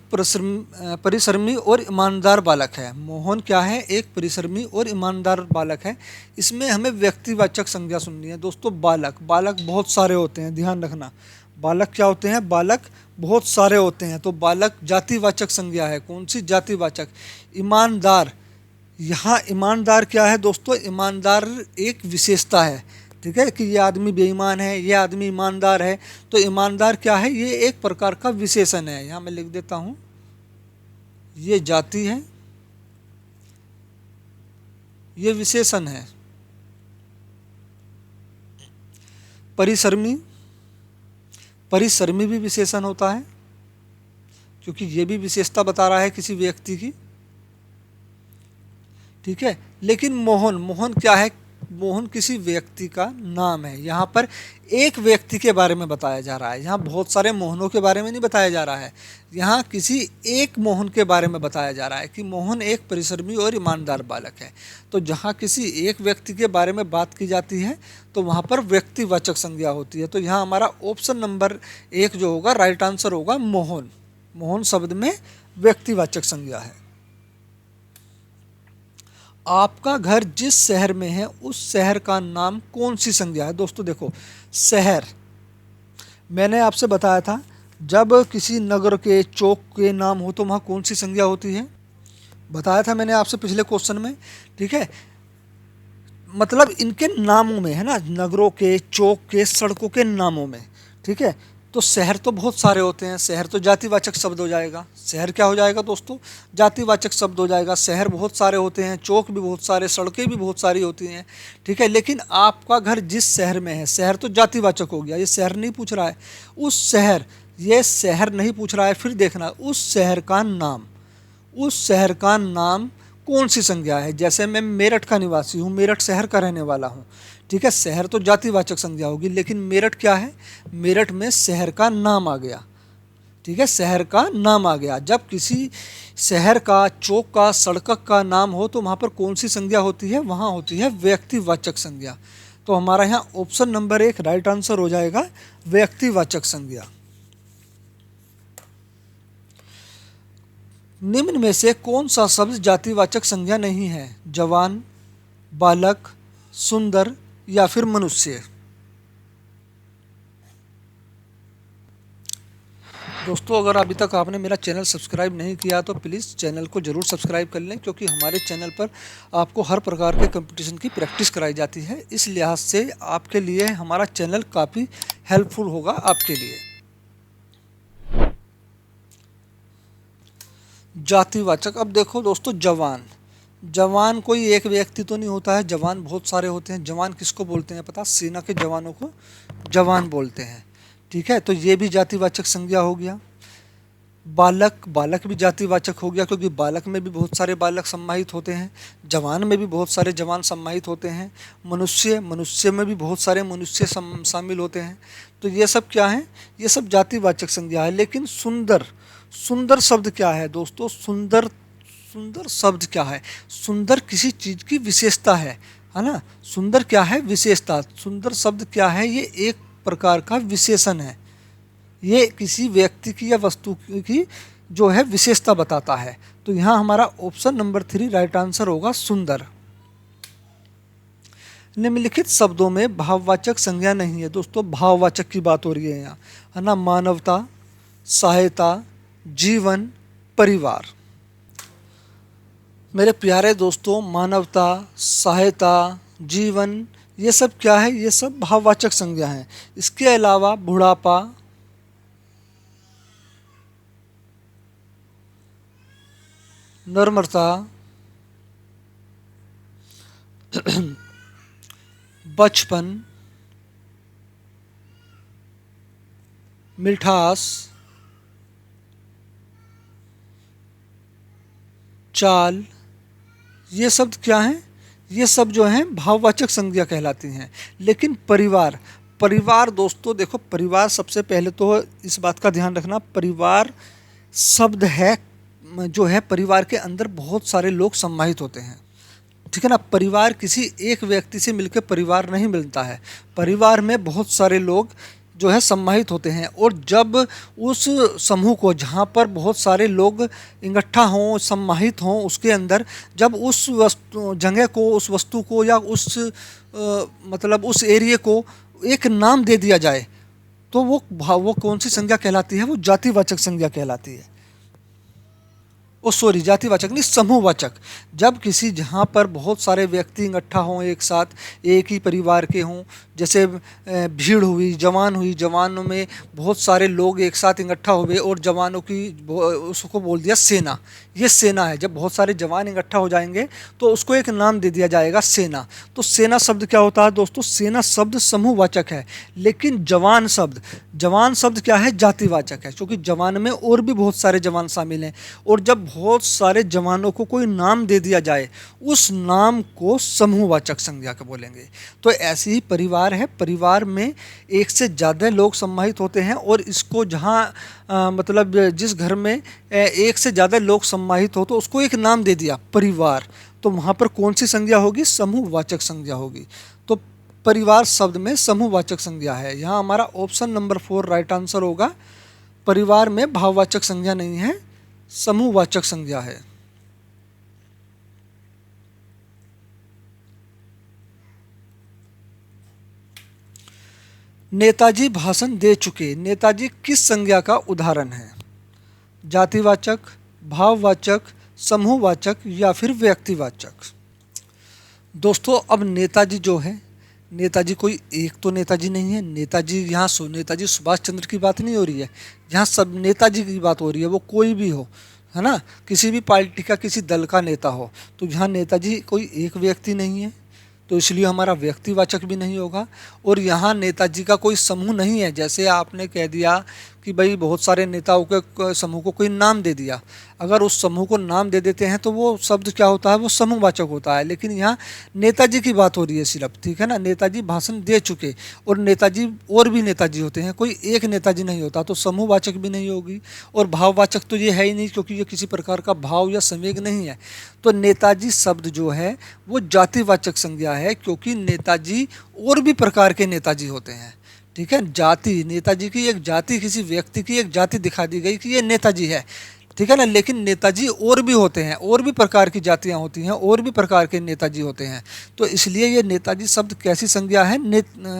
परिश्रमी और ईमानदार बालक है। मोहन क्या है? एक परिश्रमी और ईमानदार बालक है। इसमें हमें व्यक्तिवाचक संज्ञा सुननी है दोस्तों। बालक, बालक बहुत सारे होते हैं, ध्यान रखना। बालक क्या होते हैं? बालक बहुत सारे होते हैं। तो बालक जातिवाचक संज्ञा है। कौन सी? जातिवाचक। ईमानदार, यहाँ ईमानदार क्या है दोस्तों? ईमानदार एक विशेषता है, ठीक है, कि ये आदमी बेईमान है, ये आदमी ईमानदार है। तो ईमानदार क्या है? ये एक प्रकार का विशेषण है। यहाँ मैं लिख देता हूँ, ये जाति है, ये विशेषण है। परिश्रमी, परिश्रमी भी विशेषण होता है, क्योंकि ये भी विशेषता बता रहा है किसी व्यक्ति की, ठीक है। लेकिन मोहन, मोहन क्या है? मोहन किसी व्यक्ति का नाम है। यहाँ पर एक व्यक्ति के बारे में बताया जा रहा है। यहाँ बहुत सारे मोहनों के बारे में नहीं बताया जा रहा है, यहाँ किसी एक मोहन के बारे में बताया जा रहा है कि मोहन एक परिश्रमी और ईमानदार बालक है। तो जहाँ किसी एक व्यक्ति के बारे में बात की जाती है तो वहाँ पर व्यक्तिवाचक संज्ञा होती है। तो यहाँ हमारा ऑप्शन नंबर 1 जो होगा राइट आंसर होगा मोहन। मोहन शब्द में व्यक्तिवाचक संज्ञा है। आपका घर जिस शहर में है उस शहर का नाम कौन सी संज्ञा है? दोस्तों देखो, शहर, मैंने आपसे बताया था जब किसी नगर के चौक के नाम हो तो वहाँ कौन सी संज्ञा होती है, बताया था मैंने आपसे पिछले क्वेश्चन में, ठीक है। मतलब इनके नामों में है ना, नगरों के, चौक के, सड़कों के नामों में, ठीक है। तो शहर तो बहुत सारे होते हैं, शहर तो जातिवाचक शब्द हो जाएगा। शहर क्या हो जाएगा दोस्तों? जातिवाचक शब्द हो जाएगा। शहर बहुत सारे होते हैं, चौक भी बहुत सारे, सड़कें भी बहुत सारी होती हैं, ठीक है। लेकिन आपका घर जिस शहर में है, शहर तो जातिवाचक हो गया, ये शहर नहीं पूछ रहा है। उस शहर, ये शहर नहीं पूछ रहा है। फिर देखना, उस शहर का नाम, उस शहर का नाम कौन सी संज्ञा है? जैसे मैं मेरठ का निवासी हूँ, मेरठ शहर का रहने वाला हूँ, ठीक है। शहर तो जातिवाचक संज्ञा होगी, लेकिन मेरठ क्या है? मेरठ में शहर का नाम आ गया, ठीक है, शहर का नाम आ गया। जब किसी शहर का, चौक का, सड़क का नाम हो तो वहाँ पर कौन सी संज्ञा होती है? वहाँ होती है व्यक्तिवाचक संज्ञा। तो हमारा यहाँ ऑप्शन नंबर 1 राइट आंसर हो जाएगा, व्यक्तिवाचक संज्ञा। निम्न में से कौन सा शब्द जातिवाचक संज्ञा नहीं है? जवान, बालक, सुंदर या फिर मनुष्य। दोस्तों अगर अभी तक आपने मेरा चैनल सब्सक्राइब नहीं किया तो प्लीज़ चैनल को ज़रूर सब्सक्राइब कर लें, क्योंकि हमारे चैनल पर आपको हर प्रकार के कंपटीशन की प्रैक्टिस कराई जाती है। इस लिहाज से आपके लिए हमारा चैनल काफ़ी हेल्पफुल होगा आपके लिए। जातिवाचक, अब देखो दोस्तों, जवान, जवान कोई एक व्यक्ति तो नहीं होता है, जवान बहुत सारे होते हैं। जवान किसको बोलते हैं पता? सेना के जवानों को जवान बोलते हैं, ठीक है। तो ये भी जातिवाचक संज्ञा हो गया। बालक, बालक भी जातिवाचक हो गया, क्योंकि बालक में भी बहुत सारे बालक सम्मानित होते हैं, जवान में भी बहुत सारे जवान सम्मानित होते हैं। मनुष्य, मनुष्य में भी बहुत सारे मनुष्य शामिल होते हैं। तो ये सब क्या है? ये सब जातिवाचक संज्ञा है। लेकिन सुंदर, सुंदर शब्द क्या है दोस्तों? सुंदर, सुंदर शब्द क्या है? सुंदर किसी चीज़ की विशेषता है ना। सुंदर क्या है? विशेषता। सुंदर शब्द क्या है? ये एक प्रकार का विशेषण है। ये किसी व्यक्ति की या वस्तु की जो है विशेषता बताता है। तो यहाँ हमारा ऑप्शन नंबर 3 राइट आंसर होगा, सुंदर। निम्नलिखित शब्दों में भाववाचक संज्ञा नहीं है। दोस्तों भाववाचक की बात हो रही है यहाँ, है ना। मानवता, सहायता, जीवन, परिवार। मेरे प्यारे दोस्तों, मानवता, सहायता, जीवन, ये सब क्या है? ये सब भाववाचक संज्ञा हैं। इसके अलावा बुढ़ापा, नम्रता, बचपन, मिठास, चाल, ये शब्द क्या हैं? ये सब जो हैं भाववाचक संज्ञा कहलाती हैं। लेकिन परिवार, परिवार दोस्तों देखो, परिवार सबसे पहले तो इस बात का ध्यान रखना, परिवार शब्द है जो है, परिवार के अंदर बहुत सारे लोग सम्मानित होते हैं, ठीक है ना। परिवार किसी एक व्यक्ति से मिलकर परिवार नहीं मिलता है, परिवार में बहुत सारे लोग जो है सम्मानित होते हैं। और जब उस समूह को, जहाँ पर बहुत सारे लोग इकट्ठा हों, सम्मानित हों, उसके अंदर जब उस वस्तु जगह को, उस वस्तु को या उस मतलब उस एरिया को एक नाम दे दिया जाए तो वो कौन सी संज्ञा कहलाती है? वो जातिवाचक संज्ञा कहलाती है। जातिवाचक नहीं, समूहवाचक। जब किसी, जहाँ पर बहुत सारे व्यक्ति इकट्ठा हों एक साथ, एक ही परिवार के हों, जैसे भीड़ हुई, जवान हुई, जवानों में बहुत सारे लोग एक साथ इकट्ठा हुए और जवानों की उसको बोल दिया सेना। ये सेना है। जब बहुत सारे जवान इकट्ठा हो जाएंगे तो उसको एक नाम दे दिया जाएगा, सेना। तो सेना शब्द क्या होता है दोस्तों? सेना शब्द समूहवाचक है, लेकिन जवान शब्द क्या है? जातिवाचक है, क्योंकि जवान में और भी बहुत सारे जवान शामिल हैं। और जब बहुत सारे जवानों को कोई नाम दे दिया जाए, उस नाम को समूहवाचक संज्ञा के बोलेंगे। तो ऐसे ही परिवार है, परिवार में एक से ज़्यादा लोग सम्मानित होते हैं। और इसको जहाँ मतलब जिस घर में एक से ज़्यादा लोग सम्मानित हो तो उसको एक नाम दे दिया परिवार, तो वहाँ पर कौन सी संज्ञा होगी? समूहवाचक संज्ञा होगी। तो परिवार शब्द में समूहवाचक संज्ञा है। यहाँ हमारा ऑप्शन नंबर 4 राइट आंसर होगा। परिवार में भाववाचक संज्ञा नहीं है, समूहवाचक संज्ञा है। नेताजी भाषण दे चुके। नेताजी किस संज्ञा का उदाहरण है? जातिवाचक, भाववाचक, समूहवाचक या फिर व्यक्तिवाचक? दोस्तों अब नेताजी जो है, नेताजी कोई एक तो नेताजी नहीं है। नेताजी यहाँ नेताजी सुभाष चंद्र की बात नहीं हो रही है, यहाँ सब नेताजी की बात हो रही है। वो कोई भी हो, है ना, किसी भी पार्टी का, किसी दल का नेता हो। तो यहाँ नेताजी कोई एक व्यक्ति नहीं है, तो इसलिए हमारा व्यक्तिवाचक भी नहीं होगा। और यहाँ नेताजी का कोई समूह नहीं है। जैसे आपने कह दिया कि भाई बहुत सारे नेताओं के समूह को कोई नाम दे दिया, अगर उस समूह को नाम दे देते हैं तो वो शब्द क्या होता है? वो समूहवाचक होता है। लेकिन यहाँ नेताजी की बात हो रही है सिर्फ, ठीक है ना। नेताजी भाषण दे चुके, और नेताजी और भी नेताजी होते हैं, कोई एक नेताजी नहीं होता, तो समूहवाचक भी नहीं होगी। और भाववाचक तो ये है ही नहीं, क्योंकि ये किसी प्रकार का भाव या संवेग नहीं है। तो नेताजी शब्द जो है वो जातिवाचक संज्ञा है, क्योंकि नेताजी और भी प्रकार के नेताजी होते हैं, ठीक है। जाति, नेताजी की एक जाति, किसी व्यक्ति की एक जाति दिखा दी गई कि ये नेताजी है, ठीक है ना। लेकिन नेताजी और भी होते हैं, और भी प्रकार की जातियां होती हैं, और भी प्रकार के नेताजी होते हैं। तो इसलिए ये नेताजी शब्द कैसी संज्ञा है?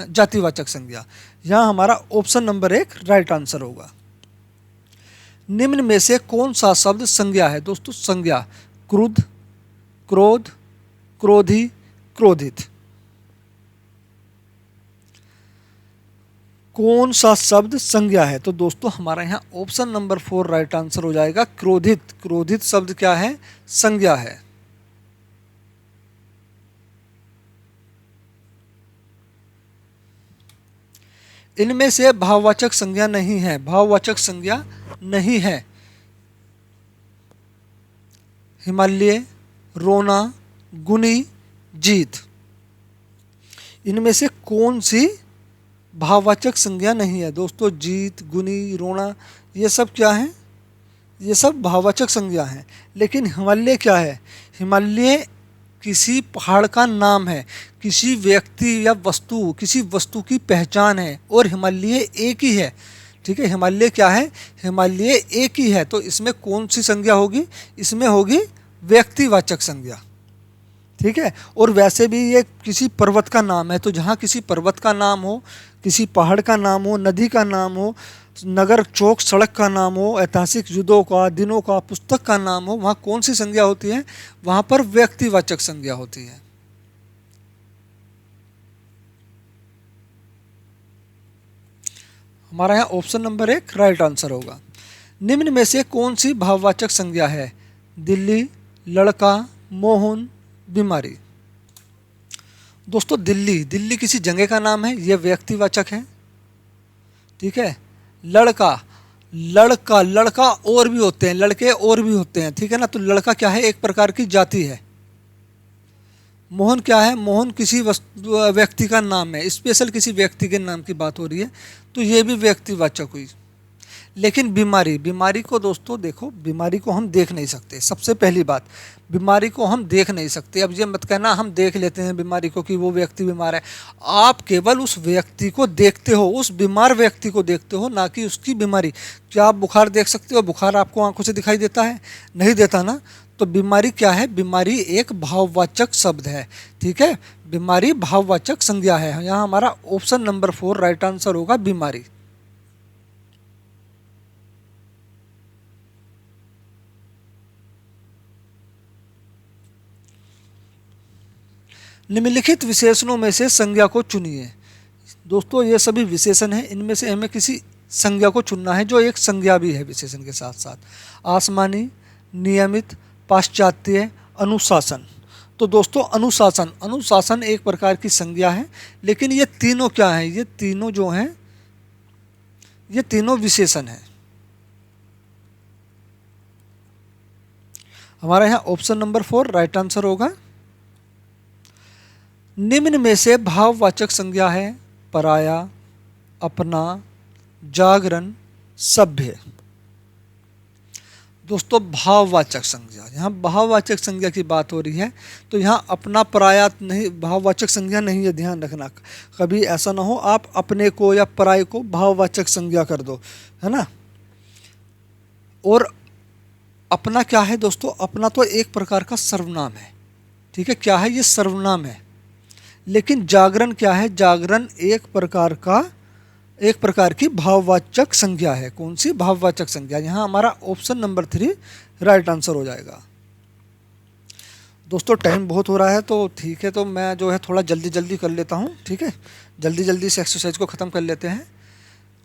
जातिवाचक संज्ञा। यहाँ हमारा ऑप्शन नंबर 1 राइट आंसर होगा। निम्न में से कौन सा शब्द संज्ञा है? दोस्तों संज्ञा, क्रुद्ध, क्रोध, क्रोधी, क्रोधित। कौन सा शब्द संज्ञा है? तो दोस्तों हमारा यहाँ ऑप्शन नंबर 4 राइट आंसर हो जाएगा, क्रोधित। क्रोधित शब्द क्या है? संज्ञा है। इनमें से भाववाचक संज्ञा नहीं है, भाववाचक संज्ञा नहीं है। हिमालय, रोना, गुनी, जीत, इनमें से कौन सी भाववाचक संज्ञा नहीं है? दोस्तों जीत, गुनी, रोना, ये सब क्या है? ये सब भाववाचक संज्ञा हैं। लेकिन हिमालय क्या है? हिमालय किसी पहाड़ का नाम है, किसी व्यक्ति या वस्तु, किसी वस्तु की पहचान है, और हिमालय एक ही है, ठीक है। हिमालय क्या है? हिमालय एक ही है। तो इसमें कौन सी संज्ञा होगी? इसमें होगी व्यक्तिवाचक संज्ञा, ठीक है। और वैसे भी ये किसी पर्वत का नाम है, तो जहाँ किसी पर्वत का नाम हो, किसी पहाड़ का नाम हो, नदी का नाम हो, नगर चौक सड़क का नाम हो, ऐतिहासिक युद्धों का, दिनों का, पुस्तक का नाम हो, वहाँ कौन सी संज्ञा होती है? वहाँ पर व्यक्तिवाचक संज्ञा होती है। हमारा यहाँ ऑप्शन नंबर 1 राइट आंसर होगा। निम्न में से कौन सी भाववाचक संज्ञा है? दिल्ली, लड़का, मोहन, बीमारी। दोस्तों दिल्ली, दिल्ली किसी जगह का नाम है, यह व्यक्तिवाचक है, ठीक है। लड़का, लड़का, लड़का और भी होते हैं, लड़के और भी होते हैं, ठीक है ना। तो लड़का क्या है? एक प्रकार की जाति है। मोहन क्या है? मोहन किसी व्यक्ति का नाम है, स्पेशल किसी व्यक्ति के नाम की बात हो रही है, तो ये भी व्यक्तिवाचक हुई। लेकिन बीमारी, बीमारी को दोस्तों देखो, बीमारी को हम देख नहीं सकते। सबसे पहली बात, बीमारी को हम देख नहीं सकते। अब ये मत कहना हम देख लेते हैं बीमारी को कि वो व्यक्ति बीमार है। आप केवल उस व्यक्ति को देखते हो, उस बीमार व्यक्ति को देखते हो, ना कि उसकी बीमारी। क्या आप बुखार देख सकते हो? बुखार आपको आंखों से दिखाई देता है? नहीं देता ना। तो बीमारी क्या है? बीमारी एक भाववाचक शब्द है। ठीक है, बीमारी भाववाचक संज्ञा है। यहाँ हमारा ऑप्शन नंबर 4 राइट आंसर होगा, बीमारी। निम्नलिखित विशेषणों में से संज्ञा को चुनिए। दोस्तों ये सभी विशेषण हैं, इनमें से हमें किसी संज्ञा को चुनना है जो एक संज्ञा भी है विशेषण के साथ साथ। आसमानी, नियमित, पाश्चात्य, अनुशासन। तो दोस्तों अनुशासन, अनुशासन एक प्रकार की संज्ञा है, लेकिन ये तीनों क्या हैं? ये तीनों जो हैं, ये तीनों विशेषण हैं। हमारा यहाँ ऑप्शन नंबर 4 राइट आंसर होगा। निम्न में से भाववाचक संज्ञा है पराया, अपना, जागरण, सभ्य। दोस्तों भाववाचक संज्ञा, यहाँ भाववाचक संज्ञा की बात हो रही है, तो यहाँ अपना पराया नहीं, भाववाचक संज्ञा नहीं है। ध्यान रखना, कभी ऐसा ना हो आप अपने को या पराये को भाववाचक संज्ञा कर दो, है ना। और अपना क्या है दोस्तों? अपना तो एक प्रकार का सर्वनाम है। ठीक है, क्या है? ये सर्वनाम है। लेकिन जागरण क्या है? जागरण एक प्रकार की भाववाचक संज्ञा है। कौन सी? भाववाचक संज्ञा। यहाँ हमारा ऑप्शन नंबर 3 राइट आंसर हो जाएगा। दोस्तों टाइम बहुत हो रहा है, तो ठीक है, तो मैं जो है थोड़ा जल्दी जल्दी कर लेता हूँ। ठीक है, जल्दी जल्दी से एक्सरसाइज को ख़त्म कर लेते हैं।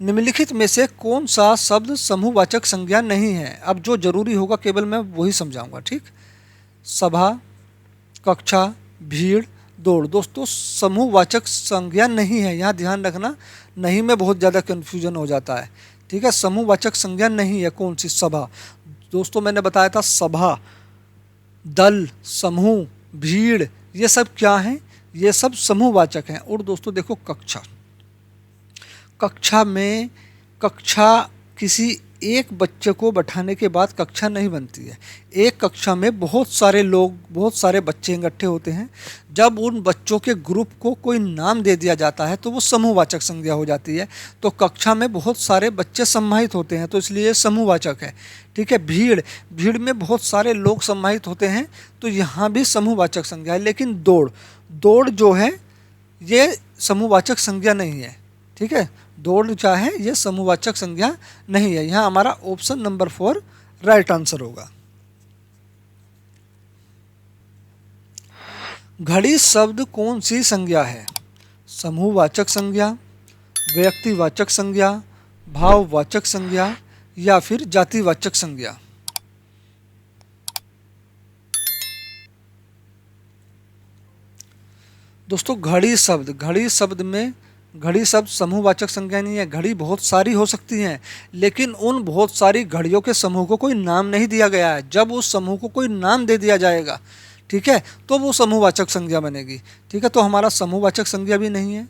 निम्नलिखित में से कौन सा शब्द समूहवाचक संज्ञा नहीं है? अब जो जरूरी होगा केवल मैं वही समझाऊंगा। ठीक, सभा, कक्षा, भीड़, दौड़। दोस्तों समूहवाचक संज्ञा नहीं है, यहाँ ध्यान रखना, नहीं में बहुत ज़्यादा कन्फ्यूजन हो जाता है। ठीक है, समूहवाचक संज्ञा नहीं है। कौन सी? सभा। दोस्तों मैंने बताया था सभा, दल, समूह, भीड़, ये सब क्या हैं? ये सब समूहवाचक हैं। और दोस्तों देखो कक्षा, कक्षा में, कक्षा किसी एक बच्चे को बैठाने के बाद कक्षा नहीं बनती है। एक कक्षा में बहुत सारे लोग, बहुत सारे बच्चे इकट्ठे होते हैं। जब उन बच्चों के ग्रुप को कोई नाम दे दिया जाता है तो वो समूहवाचक संज्ञा हो जाती है। तो कक्षा में बहुत सारे बच्चे सम्मानित होते हैं, तो इसलिए समूहवाचक है। ठीक है, भीड़, भीड़ में बहुत सारे लोग सम्मानित होते हैं, तो यहाँ भी समूहवाचक संज्ञा है। लेकिन दौड़, दौड़ जो है ये समूहवाचक संज्ञा नहीं है। ठीक है, दौड़ क्या है? ये समूहवाचक संज्ञा नहीं है। यहाँ हमारा ऑप्शन नंबर 4 राइट आंसर होगा। घड़ी शब्द कौन सी संज्ञा है? समूहवाचक संज्ञा, व्यक्तिवाचक संज्ञा, भाववाचक संज्ञा, या फिर जातिवाचक संज्ञा? दोस्तों घड़ी शब्द, घड़ी शब्द में, घड़ी शब्द समूहवाचक संज्ञा नहीं है। घड़ी बहुत सारी हो सकती हैं, लेकिन उन बहुत सारी घड़ियों के समूह को कोई नाम नहीं दिया गया है। जब उस समूह को कोई नाम दे दिया जाएगा, ठीक है, तो वो समूहवाचक संज्ञा बनेगी। ठीक है, तो हमारा समूहवाचक संज्ञा भी नहीं है।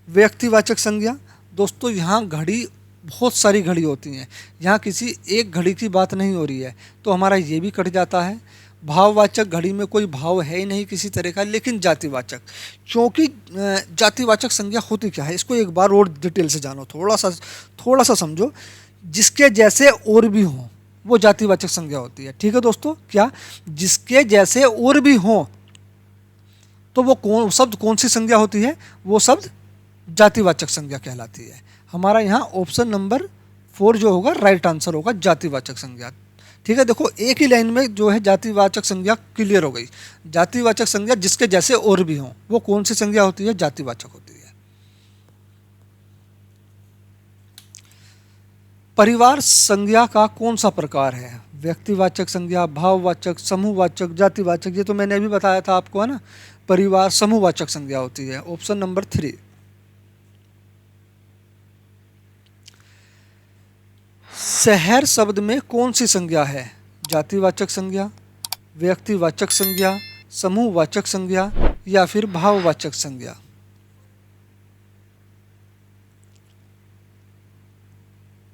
व्यक्तिवाचक संज्ञा, दोस्तों यहाँ घड़ी, बहुत सारी घड़ी होती हैं, यहाँ किसी एक घड़ी की बात नहीं हो रही है, तो हमारा ये भी कट जाता है। भाववाचक, घड़ी में कोई भाव है ही नहीं किसी तरह का। लेकिन जातिवाचक, क्योंकि जातिवाचक संज्ञा होती क्या है, इसको एक बार और डिटेल से जानो, थोड़ा सा समझो। जिसके जैसे और भी हों वो जातिवाचक संज्ञा होती है। ठीक है दोस्तों, क्या? जिसके जैसे और भी हों, तो वो शब्द कौन सी संज्ञा होती है? वो शब्द जातिवाचक संज्ञा कहलाती है। हमारा यहाँ ऑप्शन नंबर 4 जो होगा राइट आंसर होगा, जातिवाचक संज्ञा। ठीक है, देखो एक ही लाइन में जो है जातिवाचक संज्ञा क्लियर हो गई। जातिवाचक संज्ञा जिसके जैसे और भी हों, वो कौन सी संज्ञा होती है? जातिवाचक होती है। परिवार संज्ञा का कौन सा प्रकार है? व्यक्तिवाचक संज्ञा, भाववाचक, समूहवाचक, जातिवाचक। ये तो मैंने अभी बताया था आपको, है ना। परिवार समूहवाचक संज्ञा होती है। Option number 3। शहर शब्द में कौन सी संज्ञा है? जातिवाचक संज्ञा, व्यक्तिवाचक संज्ञा, समूहवाचक संज्ञा, या फिर भाववाचक संज्ञा?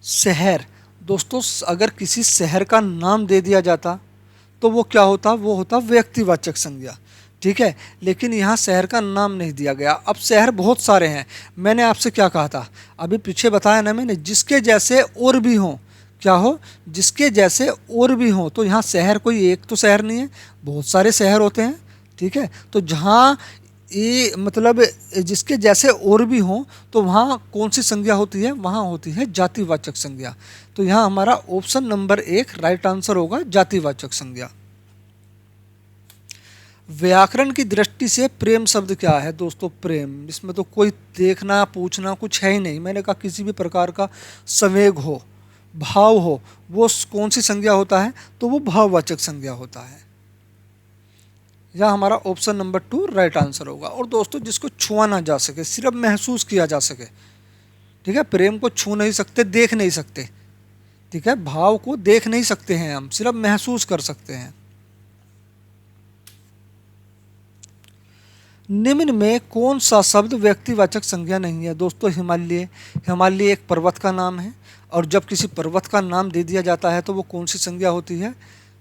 शहर, दोस्तों अगर किसी शहर का नाम दे दिया जाता तो वो क्या होता, वो होता व्यक्तिवाचक संज्ञा। ठीक है, लेकिन यहाँ शहर का नाम नहीं दिया गया। अब शहर बहुत सारे हैं, मैंने आपसे क्या कहा था, अभी पीछे बताया ना मैंने, जिसके जैसे और भी हों, क्या हो, जिसके जैसे और भी हों। तो यहाँ शहर कोई एक तो शहर नहीं है, बहुत सारे शहर होते हैं। ठीक है, तो जहाँ ये मतलब जिसके जैसे और भी हों, तो वहाँ कौन सी संज्ञा होती है, वहाँ होती है जातिवाचक संज्ञा। तो यहाँ हमारा ऑप्शन नंबर 1 राइट आंसर होगा, जातिवाचक संज्ञा। व्याकरण की दृष्टि से प्रेम शब्द क्या है दोस्तों? प्रेम, इसमें तो कोई देखना पूछना कुछ है ही नहीं। मैंने कहा किसी भी प्रकार का संवेग हो, भाव हो, वो कौन सी संज्ञा होता है, तो वो भाववाचक संज्ञा होता है। यह हमारा ऑप्शन नंबर 2 राइट आंसर होगा। और दोस्तों जिसको छुआ ना जा सके, सिर्फ महसूस किया जा सके। ठीक है, प्रेम को छू नहीं सकते, देख नहीं सकते। ठीक है, भाव को देख नहीं सकते हैं हम, सिर्फ महसूस कर सकते हैं। निम्न में कौन सा शब्द व्यक्तिवाचक संज्ञा नहीं है? दोस्तों हिमालय, हिमालय एक पर्वत का नाम है, और जब किसी पर्वत का नाम दे दिया जाता है तो वो कौन सी संज्ञा होती है?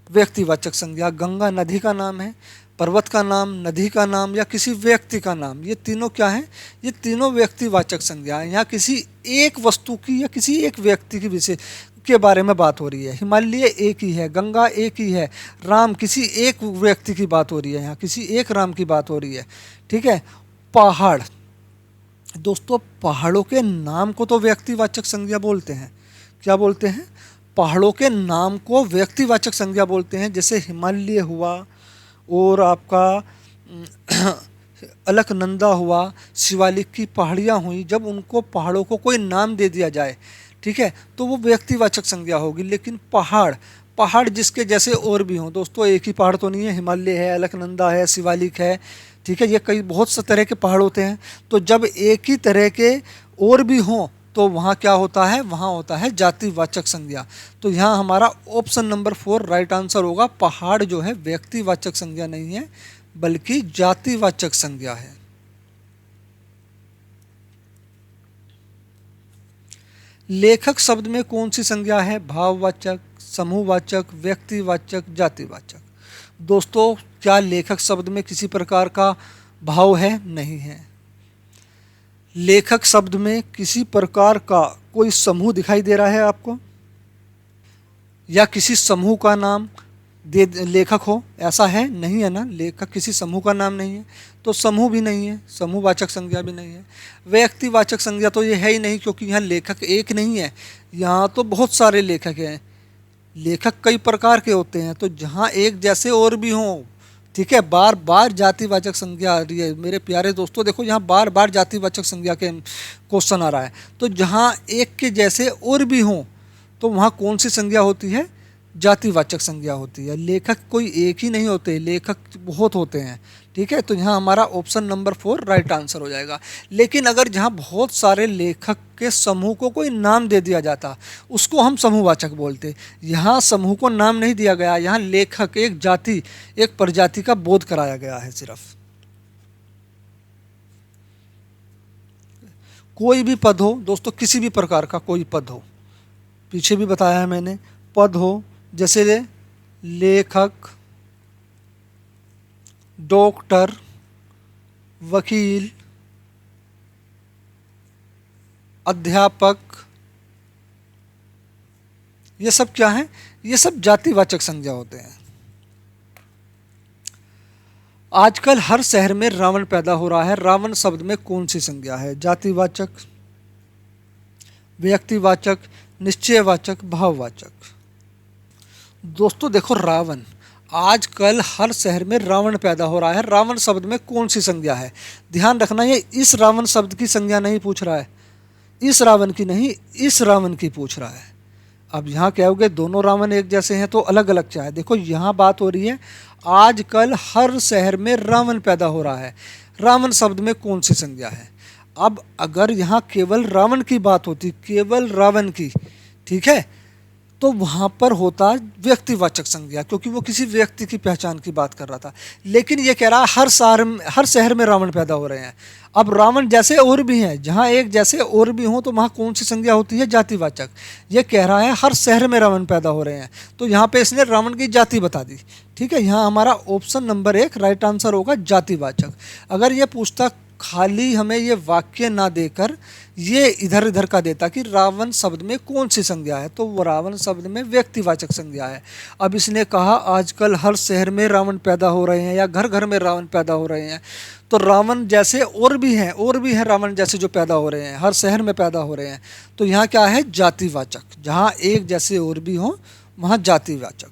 व्यक्तिवाचक संज्ञा। गंगा नदी का नाम है, पर्वत का नाम, नदी का नाम या किसी व्यक्ति का नाम, ये तीनों क्या हैं? ये तीनों व्यक्तिवाचक संज्ञा है। यहाँ किसी एक वस्तु की या किसी एक व्यक्ति की विषय के बारे में बात हो रही है। हिमालय एक ही है, गंगा एक ही है, राम किसी एक व्यक्ति की बात हो रही है, यहाँ किसी एक राम की बात हो रही है। ठीक है, पहाड़, दोस्तों पहाड़ों के नाम को तो व्यक्तिवाचक संज्ञा बोलते हैं। क्या बोलते हैं? पहाड़ों के नाम को व्यक्तिवाचक संज्ञा बोलते हैं। जैसे हिमालय हुआ, और आपका अलकनंदा हुआ, शिवालिक की पहाड़ियाँ हुई, जब उनको पहाड़ों को कोई नाम दे दिया जाए, ठीक है, तो वो व्यक्तिवाचक संज्ञा होगी। लेकिन पहाड़, पहाड़ जिसके जैसे और भी हों, दोस्तों एक ही पहाड़ तो नहीं है, हिमालय है, अलकनंदा है, शिवालिक है, ठीक है, ये कई बहुत से तरह के पहाड़ होते हैं। तो जब एक ही तरह के और भी हों तो वहाँ क्या होता है? वहाँ होता है जातिवाचक संज्ञा। तो यहाँ हमारा ऑप्शन नंबर 4 राइट आंसर होगा। पहाड़ जो है व्यक्तिवाचक संज्ञा नहीं है, बल्कि जातिवाचक संज्ञा है। लेखक शब्द में कौन सी संज्ञा है? भाववाचक, समूहवाचक, व्यक्तिवाचक, जातिवाचक। दोस्तों क्या लेखक शब्द में किसी प्रकार का भाव है? नहीं है। लेखक शब्द में किसी प्रकार का कोई समूह दिखाई दे रहा है आपको, या किसी समूह का नाम दे लेखक हो, ऐसा है? नहीं है ना, लेखक किसी समूह का नाम नहीं है, तो समूह भी नहीं है, समूहवाचक संज्ञा भी नहीं है। व्यक्तिवाचक संज्ञा तो ये है ही नहीं, क्योंकि यहाँ लेखक एक नहीं है, यहाँ तो बहुत सारे लेखक हैं। लेखक कई प्रकार के होते हैं, तो जहाँ एक जैसे और भी हों, ठीक है, बार बार जातिवाचक संज्ञा आ रही है मेरे प्यारे दोस्तों। देखो यहाँ बार बार जातिवाचक संज्ञा के क्वेश्चन आ रहा है, तो जहाँ एक के जैसे और भी हों तो वहाँ कौन सी संज्ञा होती है? जातिवाचक संज्ञा होती है। लेखक कोई एक ही नहीं होते, लेखक बहुत होते हैं। ठीक है, तो यहाँ हमारा ऑप्शन नंबर 4 राइट आंसर हो जाएगा। लेकिन अगर जहाँ बहुत सारे लेखक के समूह को कोई नाम दे दिया जाता, उसको हम समूहवाचक बोलते। यहाँ समूह को नाम नहीं दिया गया, यहाँ लेखक, एक जाति, एक प्रजाति का बोध कराया गया है सिर्फ। कोई भी पद हो दोस्तों, किसी भी प्रकार का कोई पद हो, पीछे भी बताया है मैंने, पद हो जैसे लेखक, डॉक्टर, वकील, अध्यापक, ये सब क्या है? ये सब जातिवाचक संज्ञा होते हैं। आजकल हर शहर में रावण पैदा हो रहा है, रावण शब्द में कौन सी संज्ञा है? जातिवाचक, व्यक्तिवाचक, निश्चयवाचक, भाववाचक। दोस्तों देखो, रावण, आजकल हर शहर में रावण पैदा हो रहा है, रावण शब्द में कौन सी संज्ञा है? ध्यान रखना, ये इस रावण शब्द की संज्ञा नहीं पूछ रहा है, इस रावण की नहीं, इस रावण की पूछ रहा है। अब यहाँ क्या हो गया, दोनों रावण एक जैसे हैं तो अलग अलग क्या है? देखो यहाँ बात हो रही है आजकल हर शहर में रावण पैदा हो रहा है, रावण शब्द में कौन सी संज्ञा है? अब अगर यहाँ केवल रावण की बात होती, केवल रावण की, ठीक है, तो वहाँ पर होता व्यक्तिवाचक संज्ञा, क्योंकि वो किसी व्यक्ति की पहचान की बात कर रहा था। लेकिन ये कह रहा है हर शहर में रावण पैदा हो रहे हैं। अब रावण जैसे और भी हैं, जहाँ एक जैसे और भी हों तो वहाँ कौन सी संज्ञा होती है? जातिवाचक। ये कह रहा है हर शहर में रावण पैदा हो रहे हैं, तो यहाँ पे इसने रावण की जाति बता दी। ठीक है, यहाँ हमारा ऑप्शन नंबर 1 राइट आंसर होगा, जातिवाचक। अगर ये पूछता खाली हमें ये वाक्य ना देकर ये इधर इधर का देता कि रावण शब्द में कौन सी संज्ञा है, तो वो रावण शब्द में व्यक्तिवाचक संज्ञा है। अब इसने कहा आजकल हर शहर में रावण पैदा हो रहे हैं या घर घर में रावण पैदा हो रहे हैं, तो रावण जैसे और भी हैं रावण जैसे जो पैदा हो रहे हैं, हर शहर में पैदा हो रहे हैं। तो यहाँ क्या है? जातिवाचक। जहाँ एक जैसे और भी हों वहाँ जातिवाचक।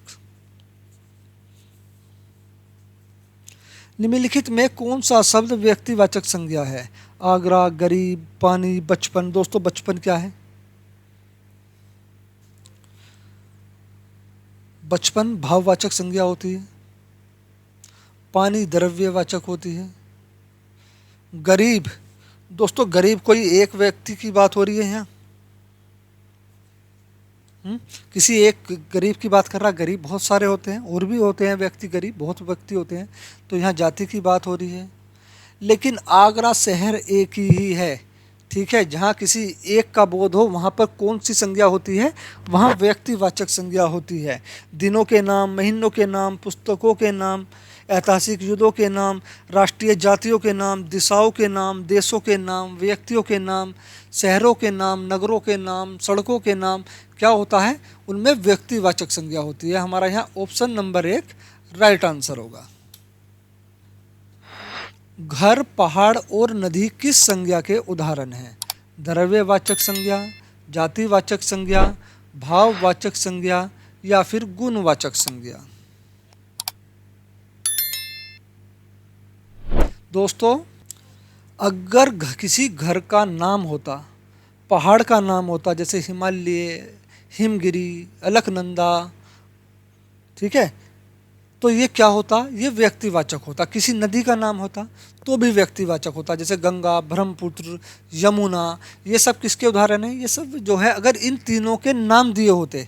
निम्नलिखित में कौन सा शब्द व्यक्तिवाचक संज्ञा है? आगरा, गरीब, पानी, बचपन। दोस्तों बचपन क्या है? बचपन भाववाचक संज्ञा होती है। पानी द्रव्यवाचक होती है। गरीब, दोस्तों गरीब कोई एक व्यक्ति की बात हो रही है यहाँ? किसी एक गरीब की बात कर रहा? गरीब बहुत सारे होते हैं, और भी होते हैं व्यक्ति, गरीब बहुत व्यक्ति होते हैं, तो यहाँ जाति की बात हो रही है। लेकिन आगरा शहर एक ही है, ठीक है, जहाँ किसी एक का बोध हो वहाँ पर कौन सी संज्ञा होती है? वहाँ व्यक्तिवाचक संज्ञा होती है। दिनों के नाम, महीनों के नाम, पुस्तकों के नाम, ऐतिहासिक युद्धों के नाम, राष्ट्रीय जातियों के नाम, दिशाओं के नाम, देशों के नाम, व्यक्तियों के नाम, शहरों के नाम, नगरों के नाम, सड़कों के नाम, क्या होता है? उनमें व्यक्तिवाचक संज्ञा होती है। हमारा यहाँ ऑप्शन नंबर 1 राइट आंसर होगा। घर, पहाड़ और नदी किस संज्ञा के उदाहरण हैं? द्रव्यवाचक संज्ञा, जातिवाचक संज्ञा, भाववाचक संज्ञा या फिर गुणवाचक संज्ञा। दोस्तों अगर किसी घर का नाम होता, पहाड़ का नाम होता, जैसे हिमालय, हिमगिरी, अलकनंदा, ठीक है, तो ये क्या होता? ये व्यक्तिवाचक होता। किसी नदी का नाम होता तो भी व्यक्तिवाचक होता, जैसे गंगा, ब्रह्मपुत्र, यमुना, ये सब किसके उदाहरण हैं? ये सब जो है अगर इन तीनों के नाम दिए होते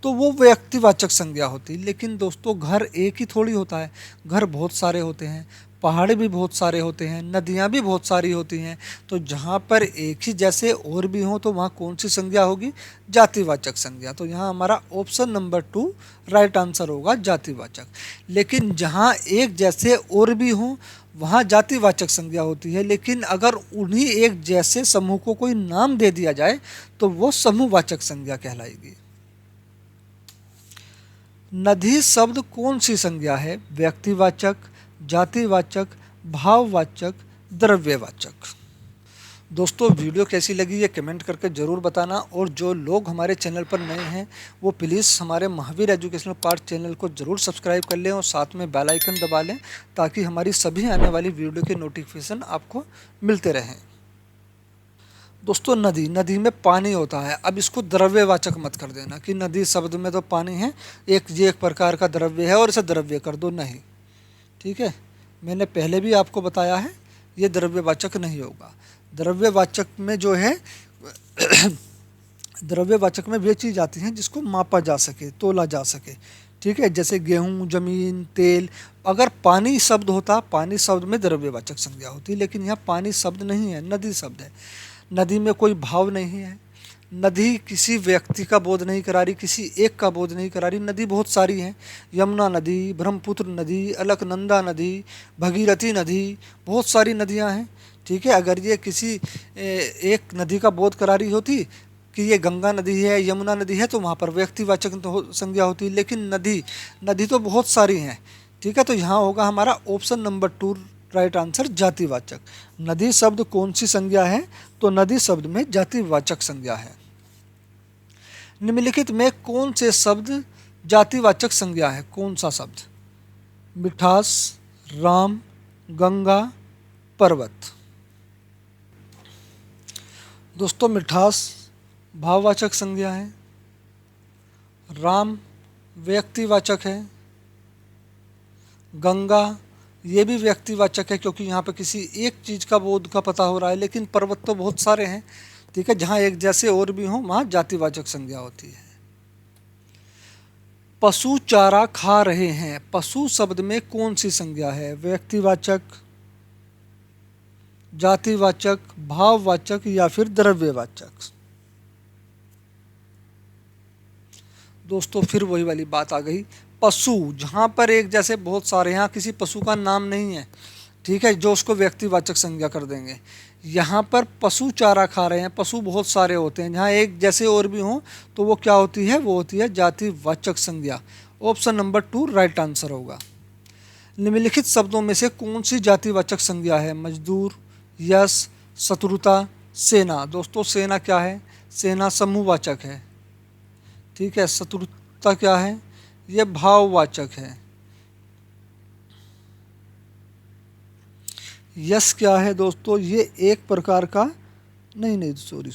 तो वो व्यक्तिवाचक संज्ञा होती। लेकिन दोस्तों घर एक ही थोड़ी होता है, घर बहुत सारे होते हैं, पहाड़ भी बहुत सारे होते हैं, नदियाँ भी बहुत सारी होती हैं। तो जहाँ पर एक ही जैसे और भी हों तो वहाँ कौन सी संज्ञा होगी? जातिवाचक संज्ञा। तो यहाँ हमारा ऑप्शन नंबर 2 राइट आंसर होगा, जातिवाचक। लेकिन जहाँ एक जैसे और भी हों वहाँ जातिवाचक संज्ञा होती है, लेकिन अगर उन्हीं एक जैसे समूह को कोई नाम दे दिया जाए तो वो समूहवाचक संज्ञा कहलाएगी। नदी शब्द कौन सी संज्ञा है? व्यक्तिवाचक, जातिवाचक, भाववाचक, द्रव्यवाचक। दोस्तों वीडियो कैसी लगी ये कमेंट करके ज़रूर बताना, और जो लोग हमारे चैनल पर नए हैं वो प्लीज़ हमारे महावीर एजुकेशनल पार्ट चैनल को ज़रूर सब्सक्राइब कर लें और साथ में बेल आइकन दबा लें, ताकि हमारी सभी आने वाली वीडियो के नोटिफिकेशन आपको मिलते रहें। दोस्तों नदी में पानी होता है। अब इसको द्रव्यवाचक मत कर देना कि नदी शब्द में तो पानी है, ये एक प्रकार का द्रव्य है और इसे द्रव्य कर दो, नहीं, ठीक है। मैंने पहले भी आपको बताया है ये द्रव्यवाचक नहीं होगा। द्रव्यवाचक में जो है द्रव्यवाचक में वे चीज़ आती हैं जिसको मापा जा सके, तोला जा सके, ठीक है, जैसे गेहूँ, जमीन, तेल। अगर पानी शब्द होता, पानी शब्द में द्रव्यवाचक संज्ञा होती, लेकिन यहाँ पानी शब्द नहीं है, नदी शब्द है। नदी में कोई भाव नहीं है, नदी किसी व्यक्ति का बोध नहीं करा रही, किसी एक का बोध नहीं करा रही। नदी बहुत सारी हैं, यमुना नदी, ब्रह्मपुत्र नदी, अलकनंदा नदी, भगीरथी नदी, बहुत सारी नदियां हैं, ठीक है। अगर ये किसी एक नदी का बोध करा रही होती कि ये गंगा नदी है, यमुना नदी है, तो वहाँ पर व्यक्तिवाचक संज्ञा होती, लेकिन नदी तो बहुत सारी हैं, ठीक है। तो यहाँ होगा हमारा ऑप्शन नंबर 2 राइट आंसर, जातिवाचक। नदी शब्द कौन सी संज्ञा है? तो नदी शब्द में जातिवाचक संज्ञा है। निम्नलिखित में कौन से शब्द जातिवाचक संज्ञा है? कौन सा शब्द? मिठास, राम, गंगा, पर्वत। दोस्तों मिठास भाववाचक संज्ञा है, राम व्यक्तिवाचक है, गंगा ये भी व्यक्तिवाचक है क्योंकि यहाँ पे किसी एक चीज़ का बोध का पता हो रहा है, लेकिन पर्वत तो बहुत सारे हैं, ठीक है। जहाँ एक जैसे और भी हों वहाँ जातिवाचक संज्ञा होती है। पशु चारा खा रहे हैं, पशु शब्द में कौन सी संज्ञा है? व्यक्तिवाचक, जातिवाचक, भाववाचक या फिर द्रव्यवाचक? दोस्तों फिर वही वाली बात आ गई, पशु जहाँ पर एक जैसे बहुत सारे, यहाँ किसी पशु का नाम नहीं है, ठीक है, जो उसको व्यक्तिवाचक संज्ञा कर देंगे। यहाँ पर पशु चारा खा रहे हैं, पशु बहुत सारे होते हैं, जहाँ एक जैसे और भी हों तो वो क्या होती है? वो होती है जातिवाचक संज्ञा। ऑप्शन नंबर 2 राइट आंसर होगा। निम्नलिखित शब्दों में से कौन सी जातिवाचक संज्ञा है? मजदूर, यश, शत्रुता, सेना। दोस्तों सेना क्या है? सेना समूहवाचक है, ठीक है। शत्रुता क्या है? यह भाववाचक है। यश क्या है दोस्तों? ये एक प्रकार का, नहीं सॉरी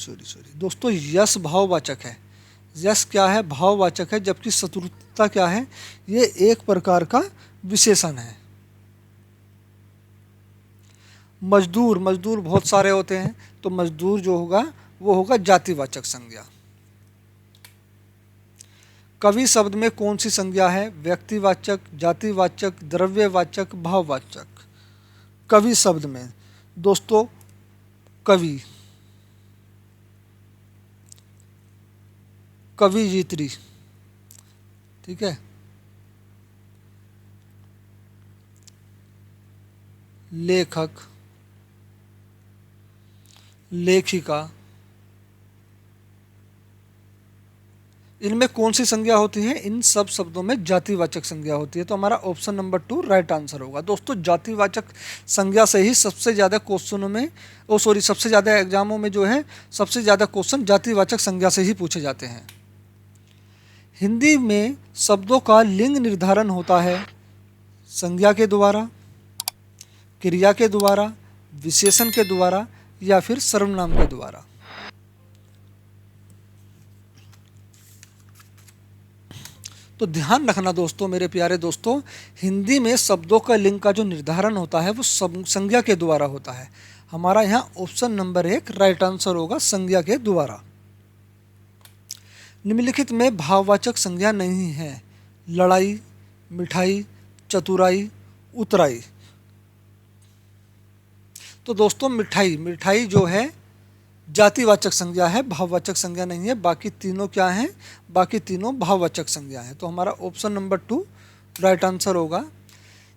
दोस्तों, यश भाववाचक है। यश क्या है? भाववाचक है, जबकि शत्रुता क्या है? ये एक प्रकार का विशेषण है। मजदूर, मजदूर बहुत सारे होते हैं, तो मजदूर जो होगा वो होगा जातिवाचक संज्ञा। कवि शब्द में कौन सी संज्ञा है? व्यक्तिवाचक, जातिवाचक, द्रव्यवाचक, भाववाचक। कवि शब्द में दोस्तों कवि, कवियित्री, ठीक है, लेखक, लेखिका, इनमें कौन सी संज्ञा होती है? इन सब शब्दों में जातिवाचक संज्ञा होती है। तो हमारा ऑप्शन नंबर 2 राइट आंसर होगा। दोस्तों जातिवाचक संज्ञा से ही सबसे ज़्यादा क्वेश्चनों में, सबसे ज़्यादा एग्जामों में जो है सबसे ज़्यादा क्वेश्चन जातिवाचक संज्ञा से ही पूछे जाते हैं। हिंदी में शब्दों का लिंग निर्धारण होता है संज्ञा के द्वारा, क्रिया के द्वारा, विशेषण के द्वारा या फिर सर्वनाम के द्वारा। तो ध्यान रखना दोस्तों, मेरे प्यारे दोस्तों, हिंदी में शब्दों का लिंग का जो निर्धारण होता है वो संज्ञा के द्वारा होता है। हमारा यहाँ ऑप्शन नंबर 1 राइट आंसर होगा, संज्ञा के द्वारा। निम्नलिखित में भाववाचक संज्ञा नहीं है। लड़ाई, मिठाई, चतुराई, उतराई। तो दोस्तों मिठाई, मिठाई जो है जातिवाचक संज्ञा है, भाववाचक संज्ञा नहीं है। बाकी तीनों क्या हैं? बाकी तीनों भाववाचक संज्ञा है। तो हमारा ऑप्शन नंबर 2 राइट आंसर होगा।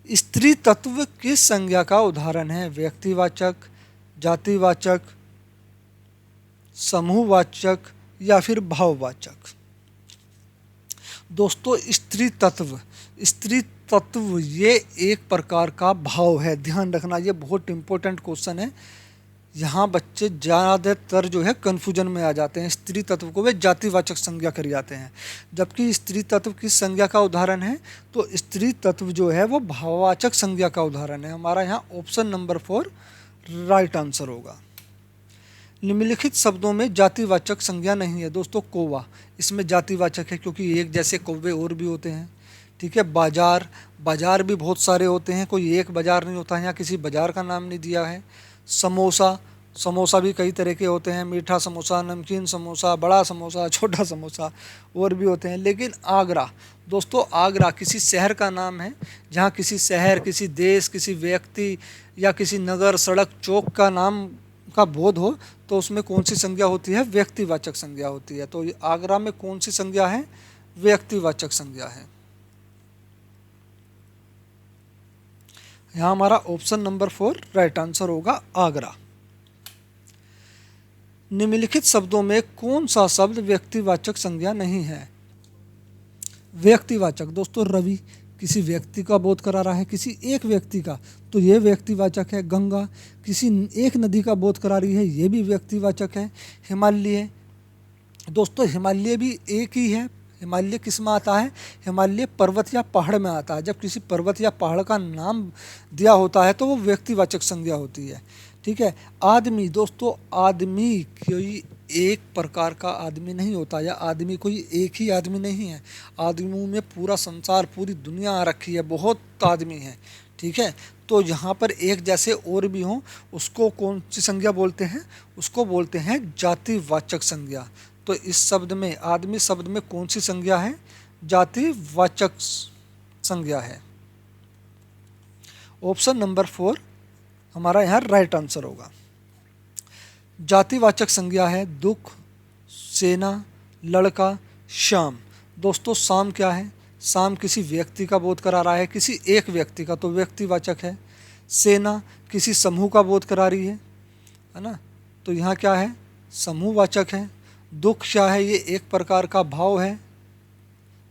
स्त्री तत्व किस संज्ञा का उदाहरण है? व्यक्तिवाचक, जातिवाचक, समूहवाचक या फिर भाववाचक। दोस्तों स्त्री तत्व, स्त्री तत्व ये एक प्रकार का भाव है। ध्यान रखना, ये बहुत इंपॉर्टेंट क्वेश्चन है। यहाँ बच्चे ज़्यादातर जो है कन्फ्यूजन में आ जाते हैं। स्त्री तत्व को वे जातिवाचक संज्ञा कर जाते हैं, जबकि स्त्री तत्व किस संज्ञा का उदाहरण है? तो स्त्री तत्व जो है वो भाववाचक संज्ञा का उदाहरण है। हमारा यहाँ ऑप्शन नंबर 4 राइट आंसर होगा। निम्नलिखित शब्दों में जातिवाचक संज्ञा नहीं है। दोस्तों कौवा, इसमें जातिवाचक है क्योंकि एक जैसे कौवे और भी होते हैं, ठीक है। बाजार, बाजार भी बहुत सारे होते हैं, कोई एक बाजार नहीं होता है, यहाँ किसी बाजार का नाम नहीं दिया है। समोसा, समोसा भी कई तरह के होते हैं, मीठा समोसा, नमकीन समोसा, बड़ा समोसा, छोटा समोसा, और भी होते हैं। लेकिन आगरा, दोस्तों आगरा किसी शहर का नाम है, जहाँ किसी शहर, किसी देश, किसी व्यक्ति या किसी नगर, सड़क, चौक का नाम का बोध हो तो उसमें कौन सी संज्ञा होती है? व्यक्तिवाचक संज्ञा होती है। तो आगरा में कौन सी संज्ञा है? व्यक्तिवाचक संज्ञा है। यहाँ हमारा ऑप्शन नंबर 4 राइट आंसर होगा, आगरा। निम्नलिखित शब्दों में कौन सा शब्द व्यक्तिवाचक संज्ञा नहीं है? व्यक्तिवाचक, दोस्तों रवि किसी व्यक्ति का बोध करा रहा है, किसी एक व्यक्ति का, तो ये व्यक्तिवाचक है। गंगा किसी एक नदी का बोध करा रही है, ये भी व्यक्तिवाचक है। हिमालय, दोस्तों हिमालय भी एक ही है। हिमालय किस में आता है? हिमालय पर्वत या पहाड़ में आता है। जब किसी पर्वत या पहाड़ का नाम दिया होता है तो वो व्यक्तिवाचक संज्ञा होती है, ठीक है। आदमी, दोस्तों आदमी कोई एक प्रकार का आदमी नहीं होता, या आदमी कोई एक ही आदमी नहीं है। आदमियों में पूरा संसार, पूरी दुनिया आ रखी है, बहुत आदमी है, ठीक है। तो यहाँ पर एक जैसे और भी हों उसको कौन सी संज्ञा बोलते हैं? उसको बोलते हैं जातिवाचक संज्ञा। तो इस शब्द में, आदमी शब्द में कौन सी संज्ञा है? जातिवाचक संज्ञा है। ऑप्शन नंबर 4 हमारा यहाँ राइट आंसर होगा। जातिवाचक संज्ञा है दुख, सेना, लड़का, शाम। दोस्तों शाम क्या है? शाम किसी व्यक्ति का बोध करा रहा है, किसी एक व्यक्ति का, तो व्यक्तिवाचक है। सेना किसी समूह का बोध करा रही है ना, तो यहाँ क्या है? समूहवाचक है। दुख क्या है? ये एक प्रकार का भाव है,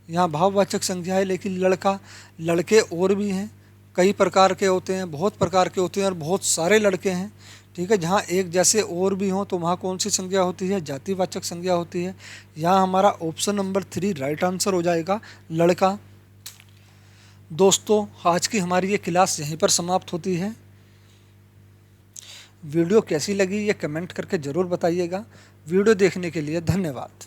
यहाँ भाववाचक संज्ञा है। लेकिन लड़का, लड़के और भी हैं, कई प्रकार के होते हैं, बहुत प्रकार के होते हैं और बहुत सारे लड़के हैं, ठीक है। जहाँ एक जैसे और भी हों तो वहाँ कौन सी संज्ञा होती है? जातिवाचक संज्ञा होती है। यहाँ हमारा ऑप्शन नंबर 3 राइट आंसर हो जाएगा, लड़का। दोस्तों आज की हमारी ये क्लास यहीं पर समाप्त होती है। वीडियो कैसी लगी ये कमेंट करके ज़रूर बताइएगा। वीडियो देखने के लिए धन्यवाद।